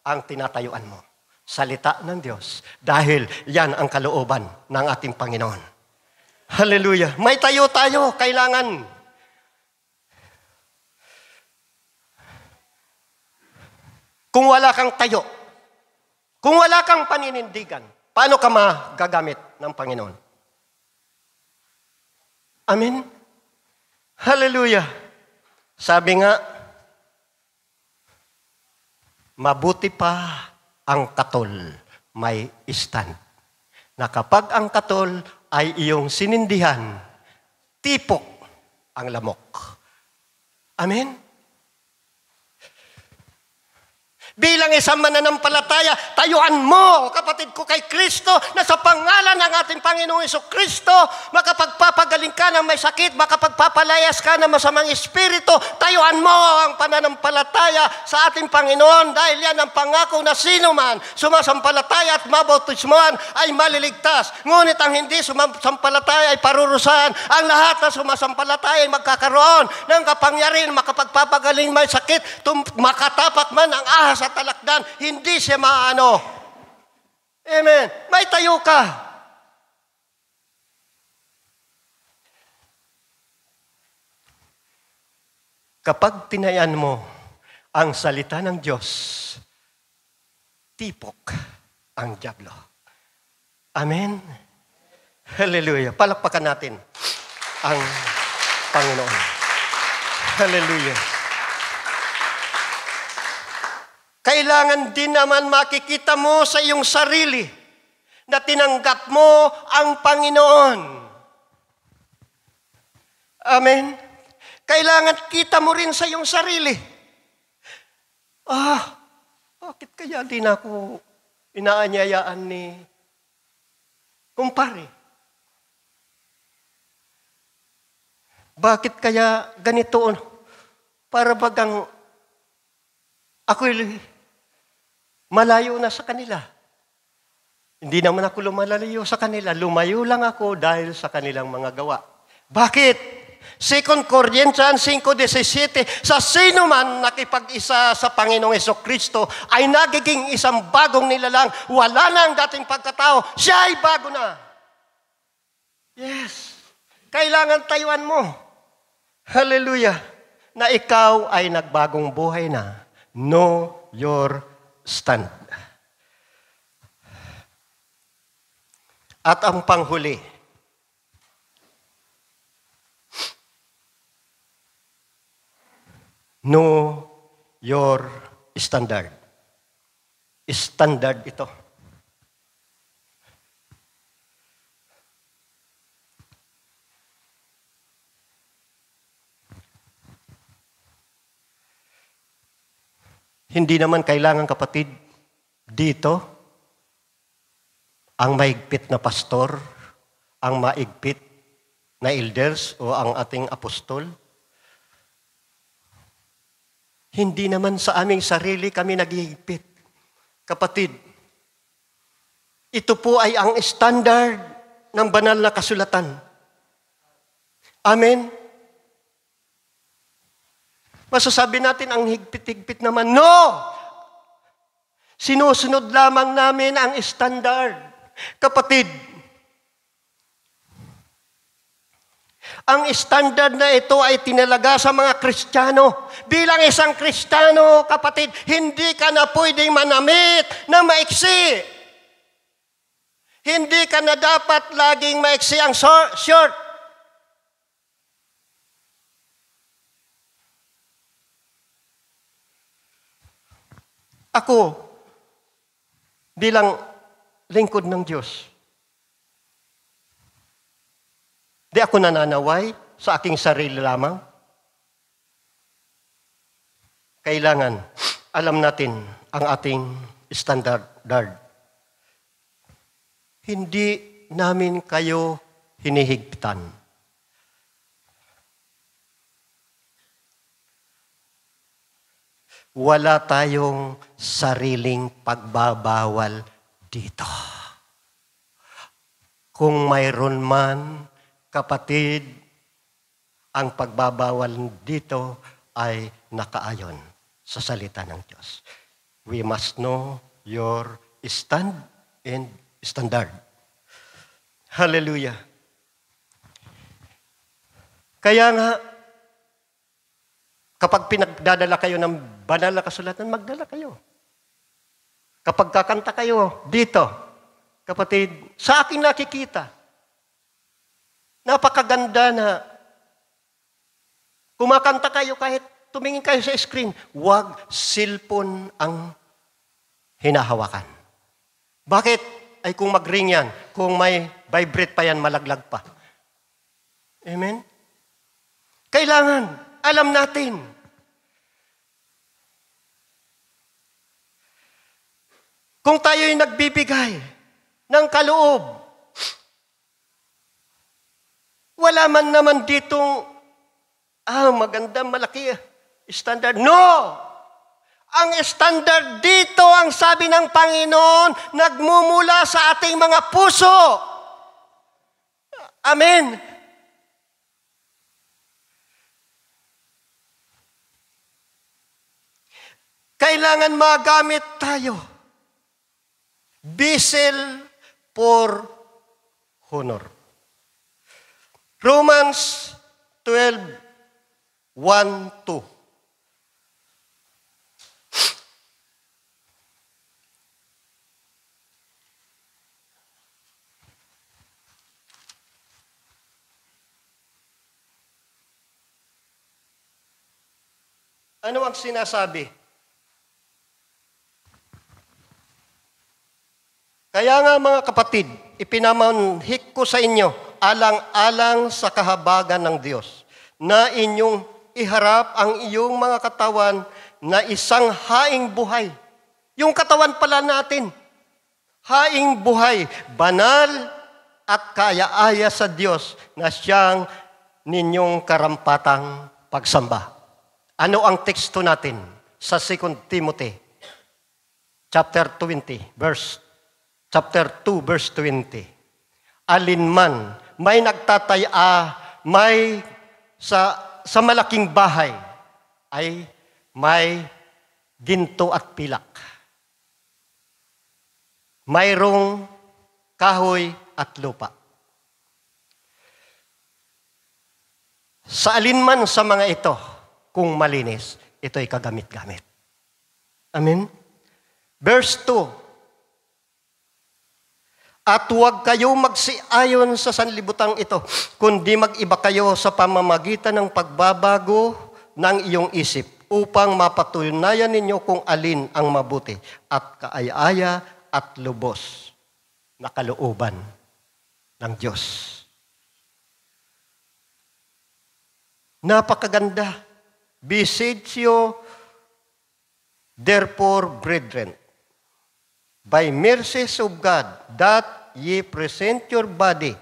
ang tinatayuan mo. Salita ng Diyos. Dahil yan ang kalooban ng ating Panginoon. Hallelujah. May tayo, kailangan. Kung wala kang tayo, kung wala kang paninindigan, paano ka magagamit ng Panginoon? Amen? Hallelujah. Sabi nga, mabuti pa ang katol may stand. Na kapag ang katol ay iyong sinindihan, tipok ang lamok. Amen? Bilang isang mananampalataya, tayuan mo, kapatid ko, kay Kristo, na sa pangalan ng ating Panginoong Jesucristo, makapagpapagaling ka ng may sakit, makapagpapalayas ka ng masamang espiritu, tayuan mo ang pananampalataya sa ating Panginoon, dahil yan ang pangako na sino man sumasampalataya at mabautismohan ay maliligtas. Ngunit ang hindi sumasampalataya ay parurusahan. Ang lahat na sumasampalataya ay magkakaroon ng kapangyarihan, makapagpapagaling may sakit, makatapak man ang ahas at talakdan, hindi siya maano. Amen. May tayo ka. Kapag tinayan mo ang salita ng Diyos, tipok ang dyablo. Amen. Hallelujah. Palakpakan natin ang Panginoon. Hallelujah. Kailangan din naman makikita mo sa iyong sarili na tinanggap mo ang Panginoon. Amen? Kailangan kita mo rin sa iyong sarili. Bakit kaya din ako inaanyayaan ni kumpare? Bakit kaya ganito? Para bagang ako'y malayo na sa kanila. Hindi naman ako lumalayo sa kanila. Lumayo lang ako dahil sa kanilang mga gawa. Bakit? 2 Corinthians 5:17, sa sino man nakipag-isa sa Panginoong Jesucristo ay nagiging isang bagong nilalang. Wala na ang dating pagkatao. Siya ay bago na. Yes. Kailangan tayuan mo. Hallelujah. Na ikaw ay nagbagong buhay na. Know your stand. At ang panghuli, know your standard. Standard ito. Hindi naman kailangan, kapatid, dito ang maigpit na pastor, ang maigpit na elders o ang ating apostol. Hindi naman sa aming sarili kami nagigpit. Kapatid, Ito po ay ang standard ng banal na kasulatan. Amen? Masasabi natin ang higpit-higpit naman. No! Sinusunod lamang namin ang standard. Kapatid, ang standard na ito ay tinalaga sa mga Kristiyano. Bilang isang Kristiyano, kapatid, hindi ka na pwedeng manamit na maiksi. Hindi ka na dapat laging maiksi ang short. Ako, bilang lingkod ng Diyos, di ako nananaway sa aking sarili lamang. Kailangan alam natin ang ating standard. Hindi namin kayo hinihigpitan. Wala tayong sariling pagbabawal dito. Kung mayroon man, kapatid, ang pagbabawal dito ay nakaayon sa salita ng Diyos. We must know your stand and standard. Hallelujah. Kaya nga, kapag pinagdadala kayo ng banal na kasulatan, magdala kayo. Kapag kakanta kayo dito, kapatid, sa aking nakikita, napakaganda na kumakanta kayo kahit tumingin kayo sa screen, huwag cellphone ang hinahawakan. Bakit? Ay kung mag-ring yan, kung may vibrate pa yan, malaglag pa. Amen? Kailangan, alam natin. Kung tayo'y nagbibigay ng kaloob, wala man naman ditong, maganda, malaki, standard. No! Ang standard dito, ang sabi ng Panginoon, nagmumula sa ating mga puso. Amen. Kailangan magamit tayo. Vessel for honor. Romans 12:1-2. Ano ang sinasabi? Kaya nga mga kapatid, ipinamanhik ko sa inyo alang-alang sa kahabagan ng Diyos na inyong iharap ang iyong mga katawan na isang haing buhay. Yung katawan pala natin, haing buhay, banal at kaaya-aya sa Diyos na siyang ninyong karampatang pagsamba. Ano ang teksto natin sa 2 Timothy chapter 2 verse 20. Alinman may nagtataya, may sa malaking bahay ay may ginto at pilak. Mayroong kahoy at lupa. Sa alinman sa mga ito, kung malinis, ito'y kagamit-gamit. Amen? Verse 2. At huwag kayo magsiayon sa sanlibutang ito, kundi mag-iba kayo sa pamamagitan ng pagbabago ng iyong isip upang mapatunayan ninyo kung alin ang mabuti at kaaya-aya at lubos na kalooban ng Diyos. Napakaganda. Beseech you, therefore, brethren, by mercies of God, that ye present your body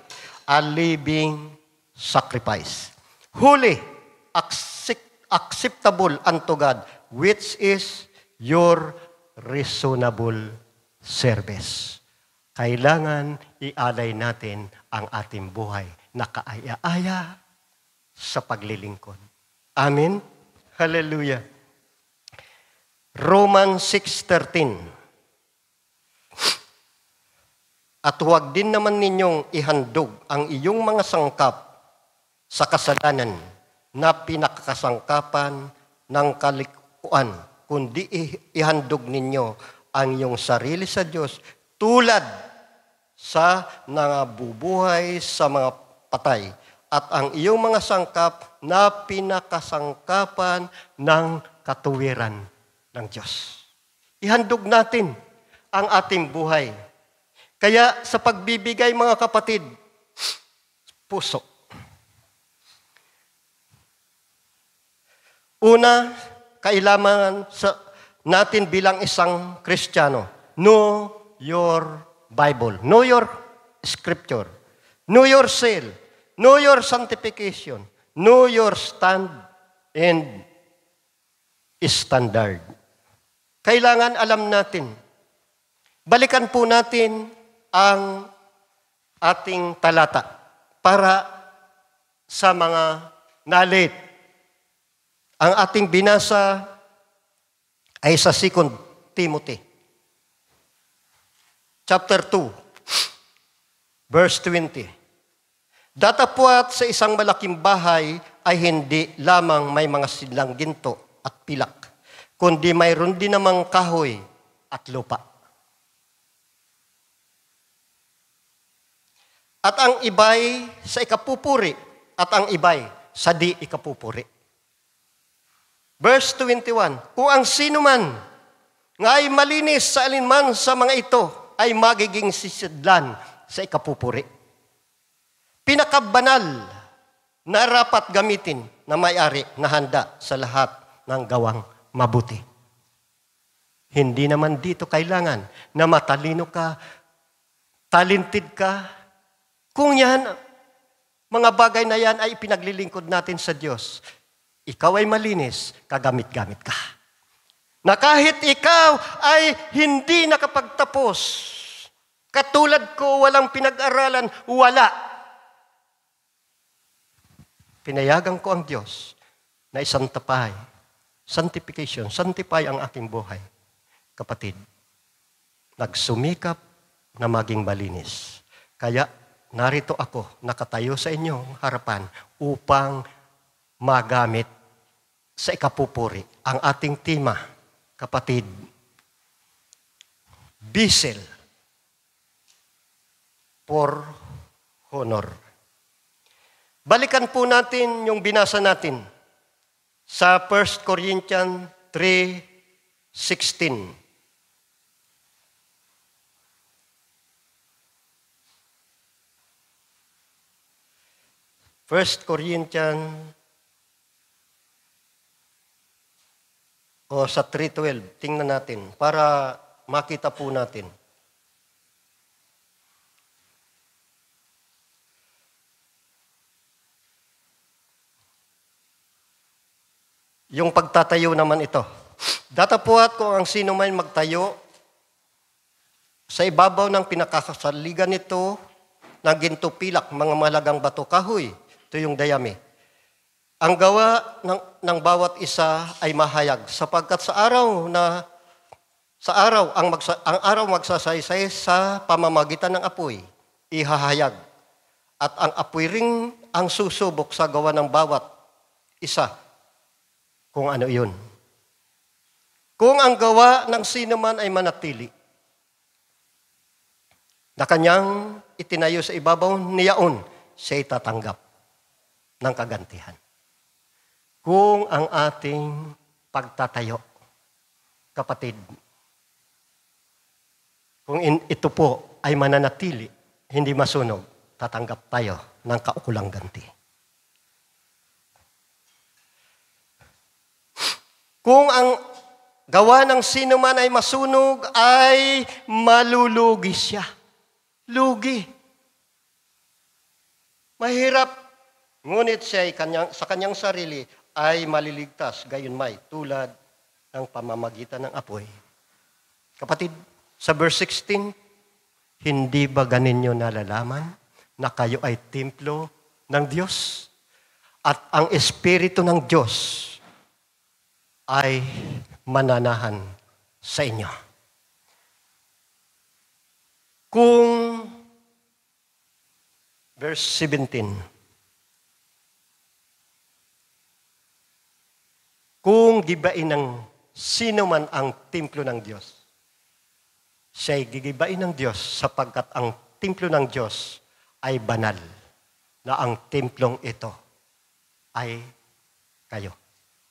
a living sacrifice, holy, acceptable unto God, which is your reasonable service. kailangan ialay natin ang ating buhay na kaaya-aya sa paglilingkod. Amen? Hallelujah. Romans 6:13. At huwag din naman ninyong ihandog ang iyong mga sangkap sa kasalanan na pinakasangkapan ng kalikuan, kundi ihandog ninyo ang iyong sarili sa Diyos tulad sa nangabubuhay sa mga patay at ang iyong mga sangkap na pinakasangkapan ng katuwiran ng Diyos. Ihandog natin ang ating buhay. Kaya sa pagbibigay, mga kapatid, puso. Una, kailangan natin bilang isang Kristiyano, know your Bible, know your Scripture, know yourself, know your sanctification, know your stand and standard. Kailangan alam natin. Balikan po natin ang ating talata para sa mga nalit. Ang ating binasa ay sa 2 Timothy. Chapter 2, verse 20. Datapwat sa isang malaking bahay ay hindi lamang may mga sidlang ginto at pilak, kundi mayroon din namang kahoy at lupa. At ang iba'y sa ikapupuri at ang iba'y sa di ikapupuri. Verse 21, kung ang sino man nga ay malinis sa alinman sa mga ito ay magiging sisidlan sa ikapupuri. Pinakabanal na rapat gamitin na may-ari na handa sa lahat ng gawang mabuti. Hindi naman dito kailangan na matalino ka, talented ka. Kung yan, mga bagay na yan ay ipinaglilingkod natin sa Diyos, ikaw ay malinis, kagamit-gamit ka. Na kahit ikaw ay hindi nakapagtapos, katulad ko, walang pinag-aralan, wala. Pinayagan ko ang Diyos na isantapay, sanctification, sanctify ang aking buhay. Kapatid, nagsumikap na maging malinis. Kaya narito ako, nakatayo sa inyong harapan upang magamit sa ikapupuri. Ang ating tema, kapatid, Bisel for honor. Balikan po natin yung binasa natin sa 1 Corinthians 3:16. 1 Corinthians sa 3:12, tingnan natin para makita po natin. Yung pagtatayo naman ito. Datapwat kung ang sino man magtayo sa ibabaw ng pinakakasaligan nito ng ginto pilak, mga malagang bato kahoy, ito yung dayami. Ang gawa ng bawat isa ay mahayag sapagkat ang araw magsasaysay sa pamamagitan ng apoy, ihahayag. At ang apoy ring ang susubok sa gawa ng bawat isa kung ano iyon. Kung ang gawa ng sino man ay manatili, na kanyang itinayo sa ibabaw niyaon, siya'y tatanggap ng kagantihan. Kung ang ating pagtatayo, kapatid, kung ito po ay mananatili, hindi masunog, tatanggap tayo ng kaukulang ganti. Kung ang gawa ng sino man ay masunog, ay malulugi siya. Lugi. Mahirap. Ngunit siya sa kanyang sarili ay maliligtas, gayon may tulad ng pamamagitan ng apoy. Kapatid, sa verse 16, Hindi ba ganin nyo nalalaman na kayo ay templo ng Diyos? At ang Espiritu ng Diyos ay mananahan sa inyo. Kung, verse 17, kung gibain ng sino man ang templo ng Diyos, siya'y gigibain ng Diyos sapagkat ang templo ng Diyos ay banal, na ang templong ito ay kayo.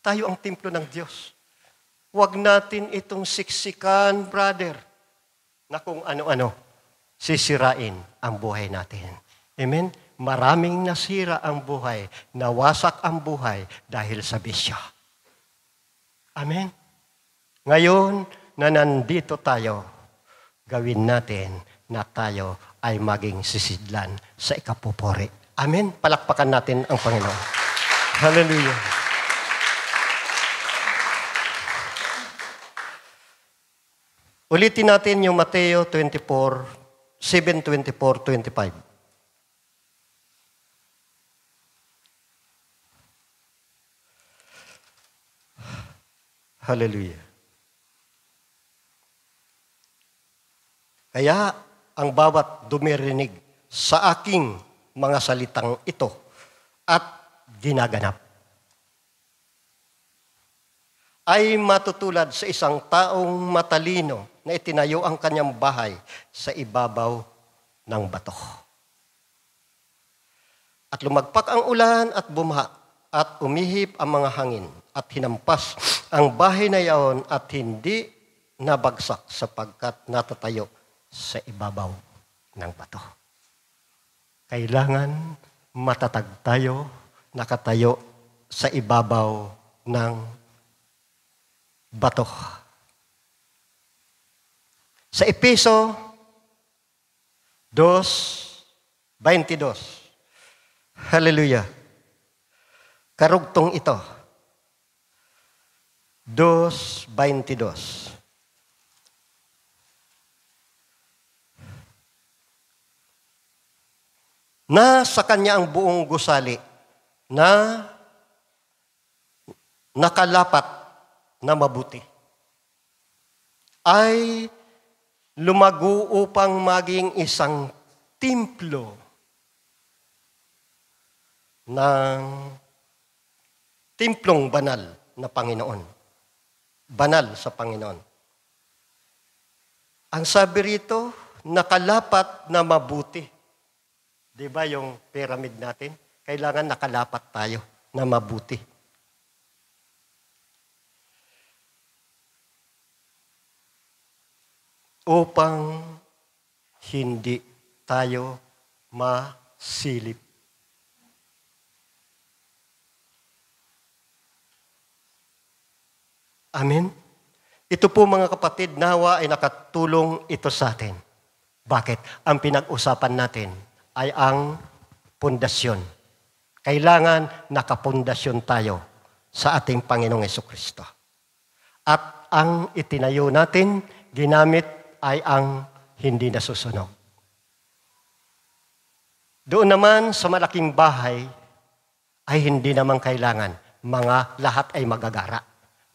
Tayo ang templo ng Diyos. Huwag natin itong siksikan, brother, na kung ano-ano sisirain ang buhay natin. Amen? Maraming nasira ang buhay, nawasak ang buhay dahil sa bisyo. Amen? Ngayon na nandito tayo, gawin natin na tayo ay maging sisidlan sa ikapupuri. Amen? Palakpakan natin ang Panginoon. Hallelujah. Ulitin natin yung Mateo 7:24-25. Hallelujah. Kaya ang bawat dumirinig sa aking mga salitang ito at ginaganap ay matutulad sa isang taong matalino na itinayo ang kanyang bahay sa ibabaw ng bato. At lumagpak ang ulan at bumaha at umihip ang mga hangin at hinampas ang bahay na iyon at hindi nabagsak sapagkat natatayo sa ibabaw ng bato. Kailangan matatag tayo, nakatayo sa ibabaw ng bato. Sa Efeso 2:22. Hallelujah. Karugtong ito. 2:22. Na sa kanya ang buong gusali na nakalapat na mabuti ay lumago upang maging isang templo ng templong banal na Panginoon. Banal sa Panginoon. Ang sabi rito, nakalapat na mabuti. Di ba yung pyramid natin? Kailangan nakalapat tayo na mabuti. Upang hindi tayo masilip. Amen? Ito po mga kapatid, nawa ay nakatulong ito sa atin. Bakit? Ang pinag-usapan natin ay ang pundasyon. Kailangan nakapundasyon tayo sa ating Panginoong Jesucristo. At ang itinayo natin, ginamit ay ang hindi nasusunog. Doon naman sa malaking bahay ay hindi naman kailangan. Mga lahat ay magagara.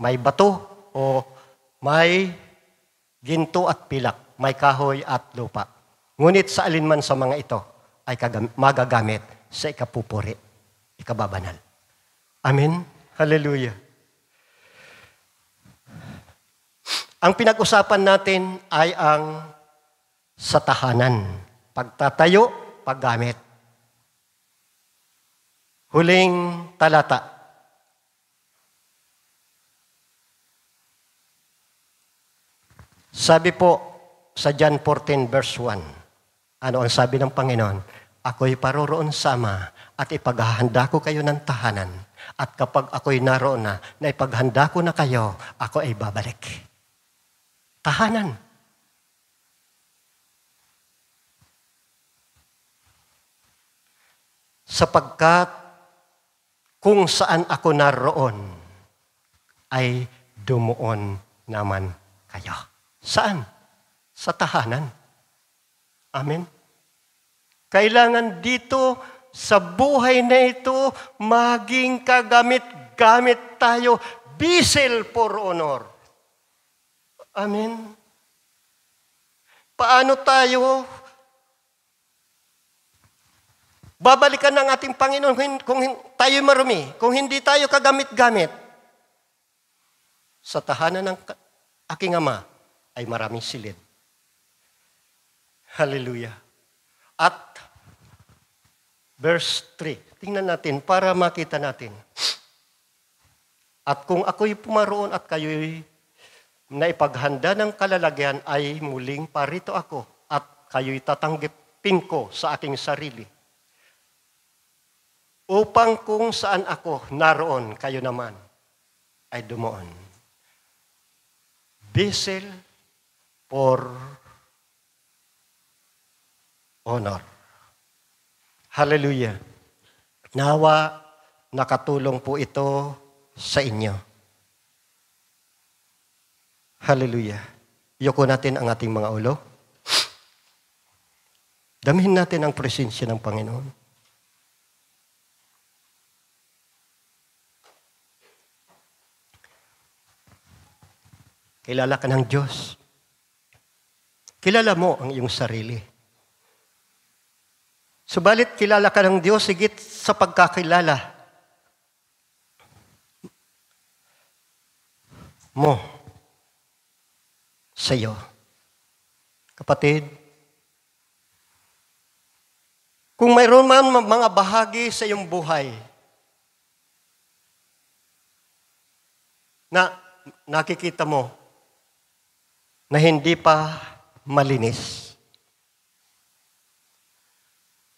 May bato o may ginto at pilak, may kahoy at lupa. Ngunit sa alinman sa mga ito ay magagamit sa ikapupuri, ikababanal. Amen? Hallelujah. Ang pinag-usapan natin ay ang sa tahanan. Pagtatayo, paggamit. Huling talata. Sabi po sa John 14 verse 1, ano ang sabi ng Panginoon? Ako'y paroroon sa Ama at ipaghahanda ko kayo ng tahanan. At kapag ako'y naroon na ipaghanda ko na kayo, ako ay babalik. Tahanan. Sapagkat kung saan ako naroon, ay dumuon naman kayo. Saan? Sa tahanan. Amen? Kailangan dito, sa buhay na ito, maging kagamit-gamit tayo, vessel for honor. Amen? Paano tayo babalikan ng ating Panginoon kung tayo marumi, kung hindi tayo kagamit-gamit? Sa tahanan ng aking Ama ay maraming silid. Hallelujah. At verse 3, tingnan natin para makita natin. At kung ako'y pumaroon at kayo'y naipaghanda ng kalalagyan, ay muling parito ako at kayo'y tatanggapin ko sa aking sarili. Upang kung saan ako naroon, kayo naman ay dumoon. Vessel for honor. Hallelujah. Nawa, nakatulong po ito sa inyo. Hallelujah. Yuko natin ang ating mga ulo. Damhin natin ang presensya ng Panginoon. Kilala ka ng Diyos. Kilala mo ang iyong sarili. Subalit kilala ka ng Diyos higit sa pagkakilala mo sa iyo. Kapatid, kung mayroon man mga bahagi sa iyong buhay na nakikita mo na hindi pa malinis,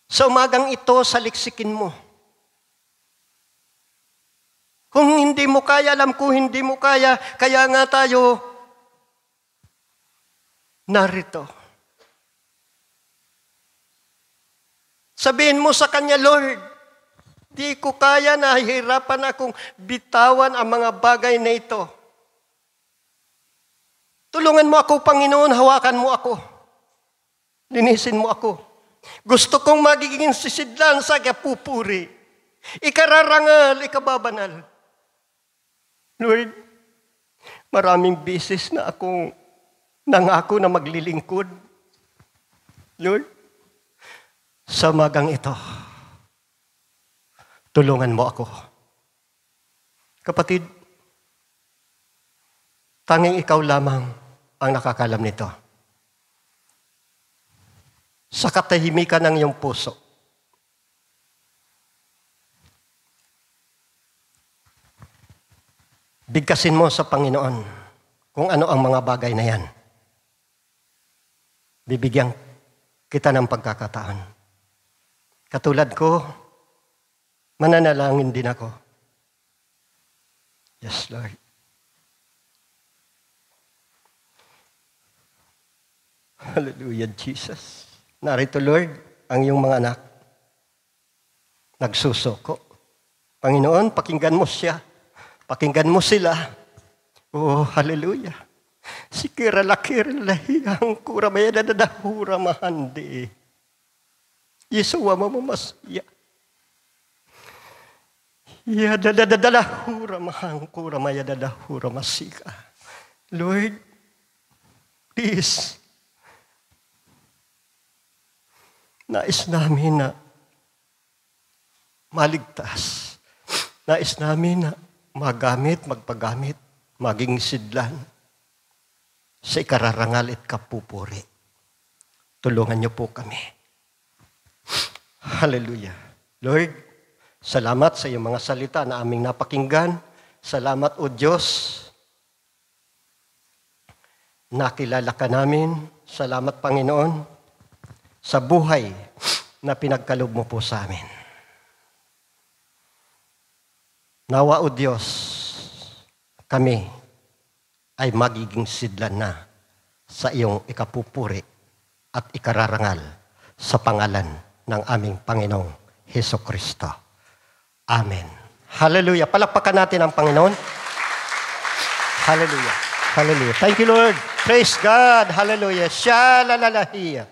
sa umagang ito, saliksikin mo. Kung hindi mo kaya, alam ko hindi mo kaya, kaya nga tayo narito. Sabihin mo sa Kanya, Lord, di ko kaya, nahihirapan akong bitawan ang mga bagay na ito. Tulungan mo ako, Panginoon, hawakan mo ako. Linisin mo ako. Gusto kong magiging sisidlan sa kapupuri. Ikararangal, ikababanal. Lord, maraming beses na akong nangako na maglilingkod. Lord, sa magang ito, tulungan mo ako. Kapatid, tanging ikaw lamang ang nakakalam nito. Sa katahimikan ng iyong puso, bigkasin mo sa Panginoon kung ano ang mga bagay na yan. Bibigyan kita ng pagkakataon. Katulad ko, mananalangin din ako. Yes, Lord. Hallelujah, Jesus. Narito, Lord, ang iyong mga anak. Nagsusuko. Panginoon, pakinggan mo siya. Pakinggan mo sila. Oh, hallelujah. Sikiralakiralahiyang kuramaya dadadahura mahandi. Yesuwa mamamasya. Ya dadadadahura mahang kuramaya dadahura masika. Lord, please, nais namin na maligtas. Nais namin na magamit, magpagamit, maging sidlan sa ikararangal at kapupuri. Tulungan niyo po kami. Hallelujah. Lord, salamat sa iyong mga salita na aming napakinggan. Salamat, O Diyos. Nakilala ka namin. Salamat, Panginoon, sa buhay na pinagkaloob mo po sa amin. Nawa, O Diyos, kami ay magiging sidlan na sa iyong ikapupuri at ikararangal sa pangalan ng aming Panginoong Hesukristo. Amen. Hallelujah. Palakpakan natin ang Panginoon. Hallelujah. Hallelujah. Thank you, Lord. Praise God. Hallelujah. Shalalalahiya.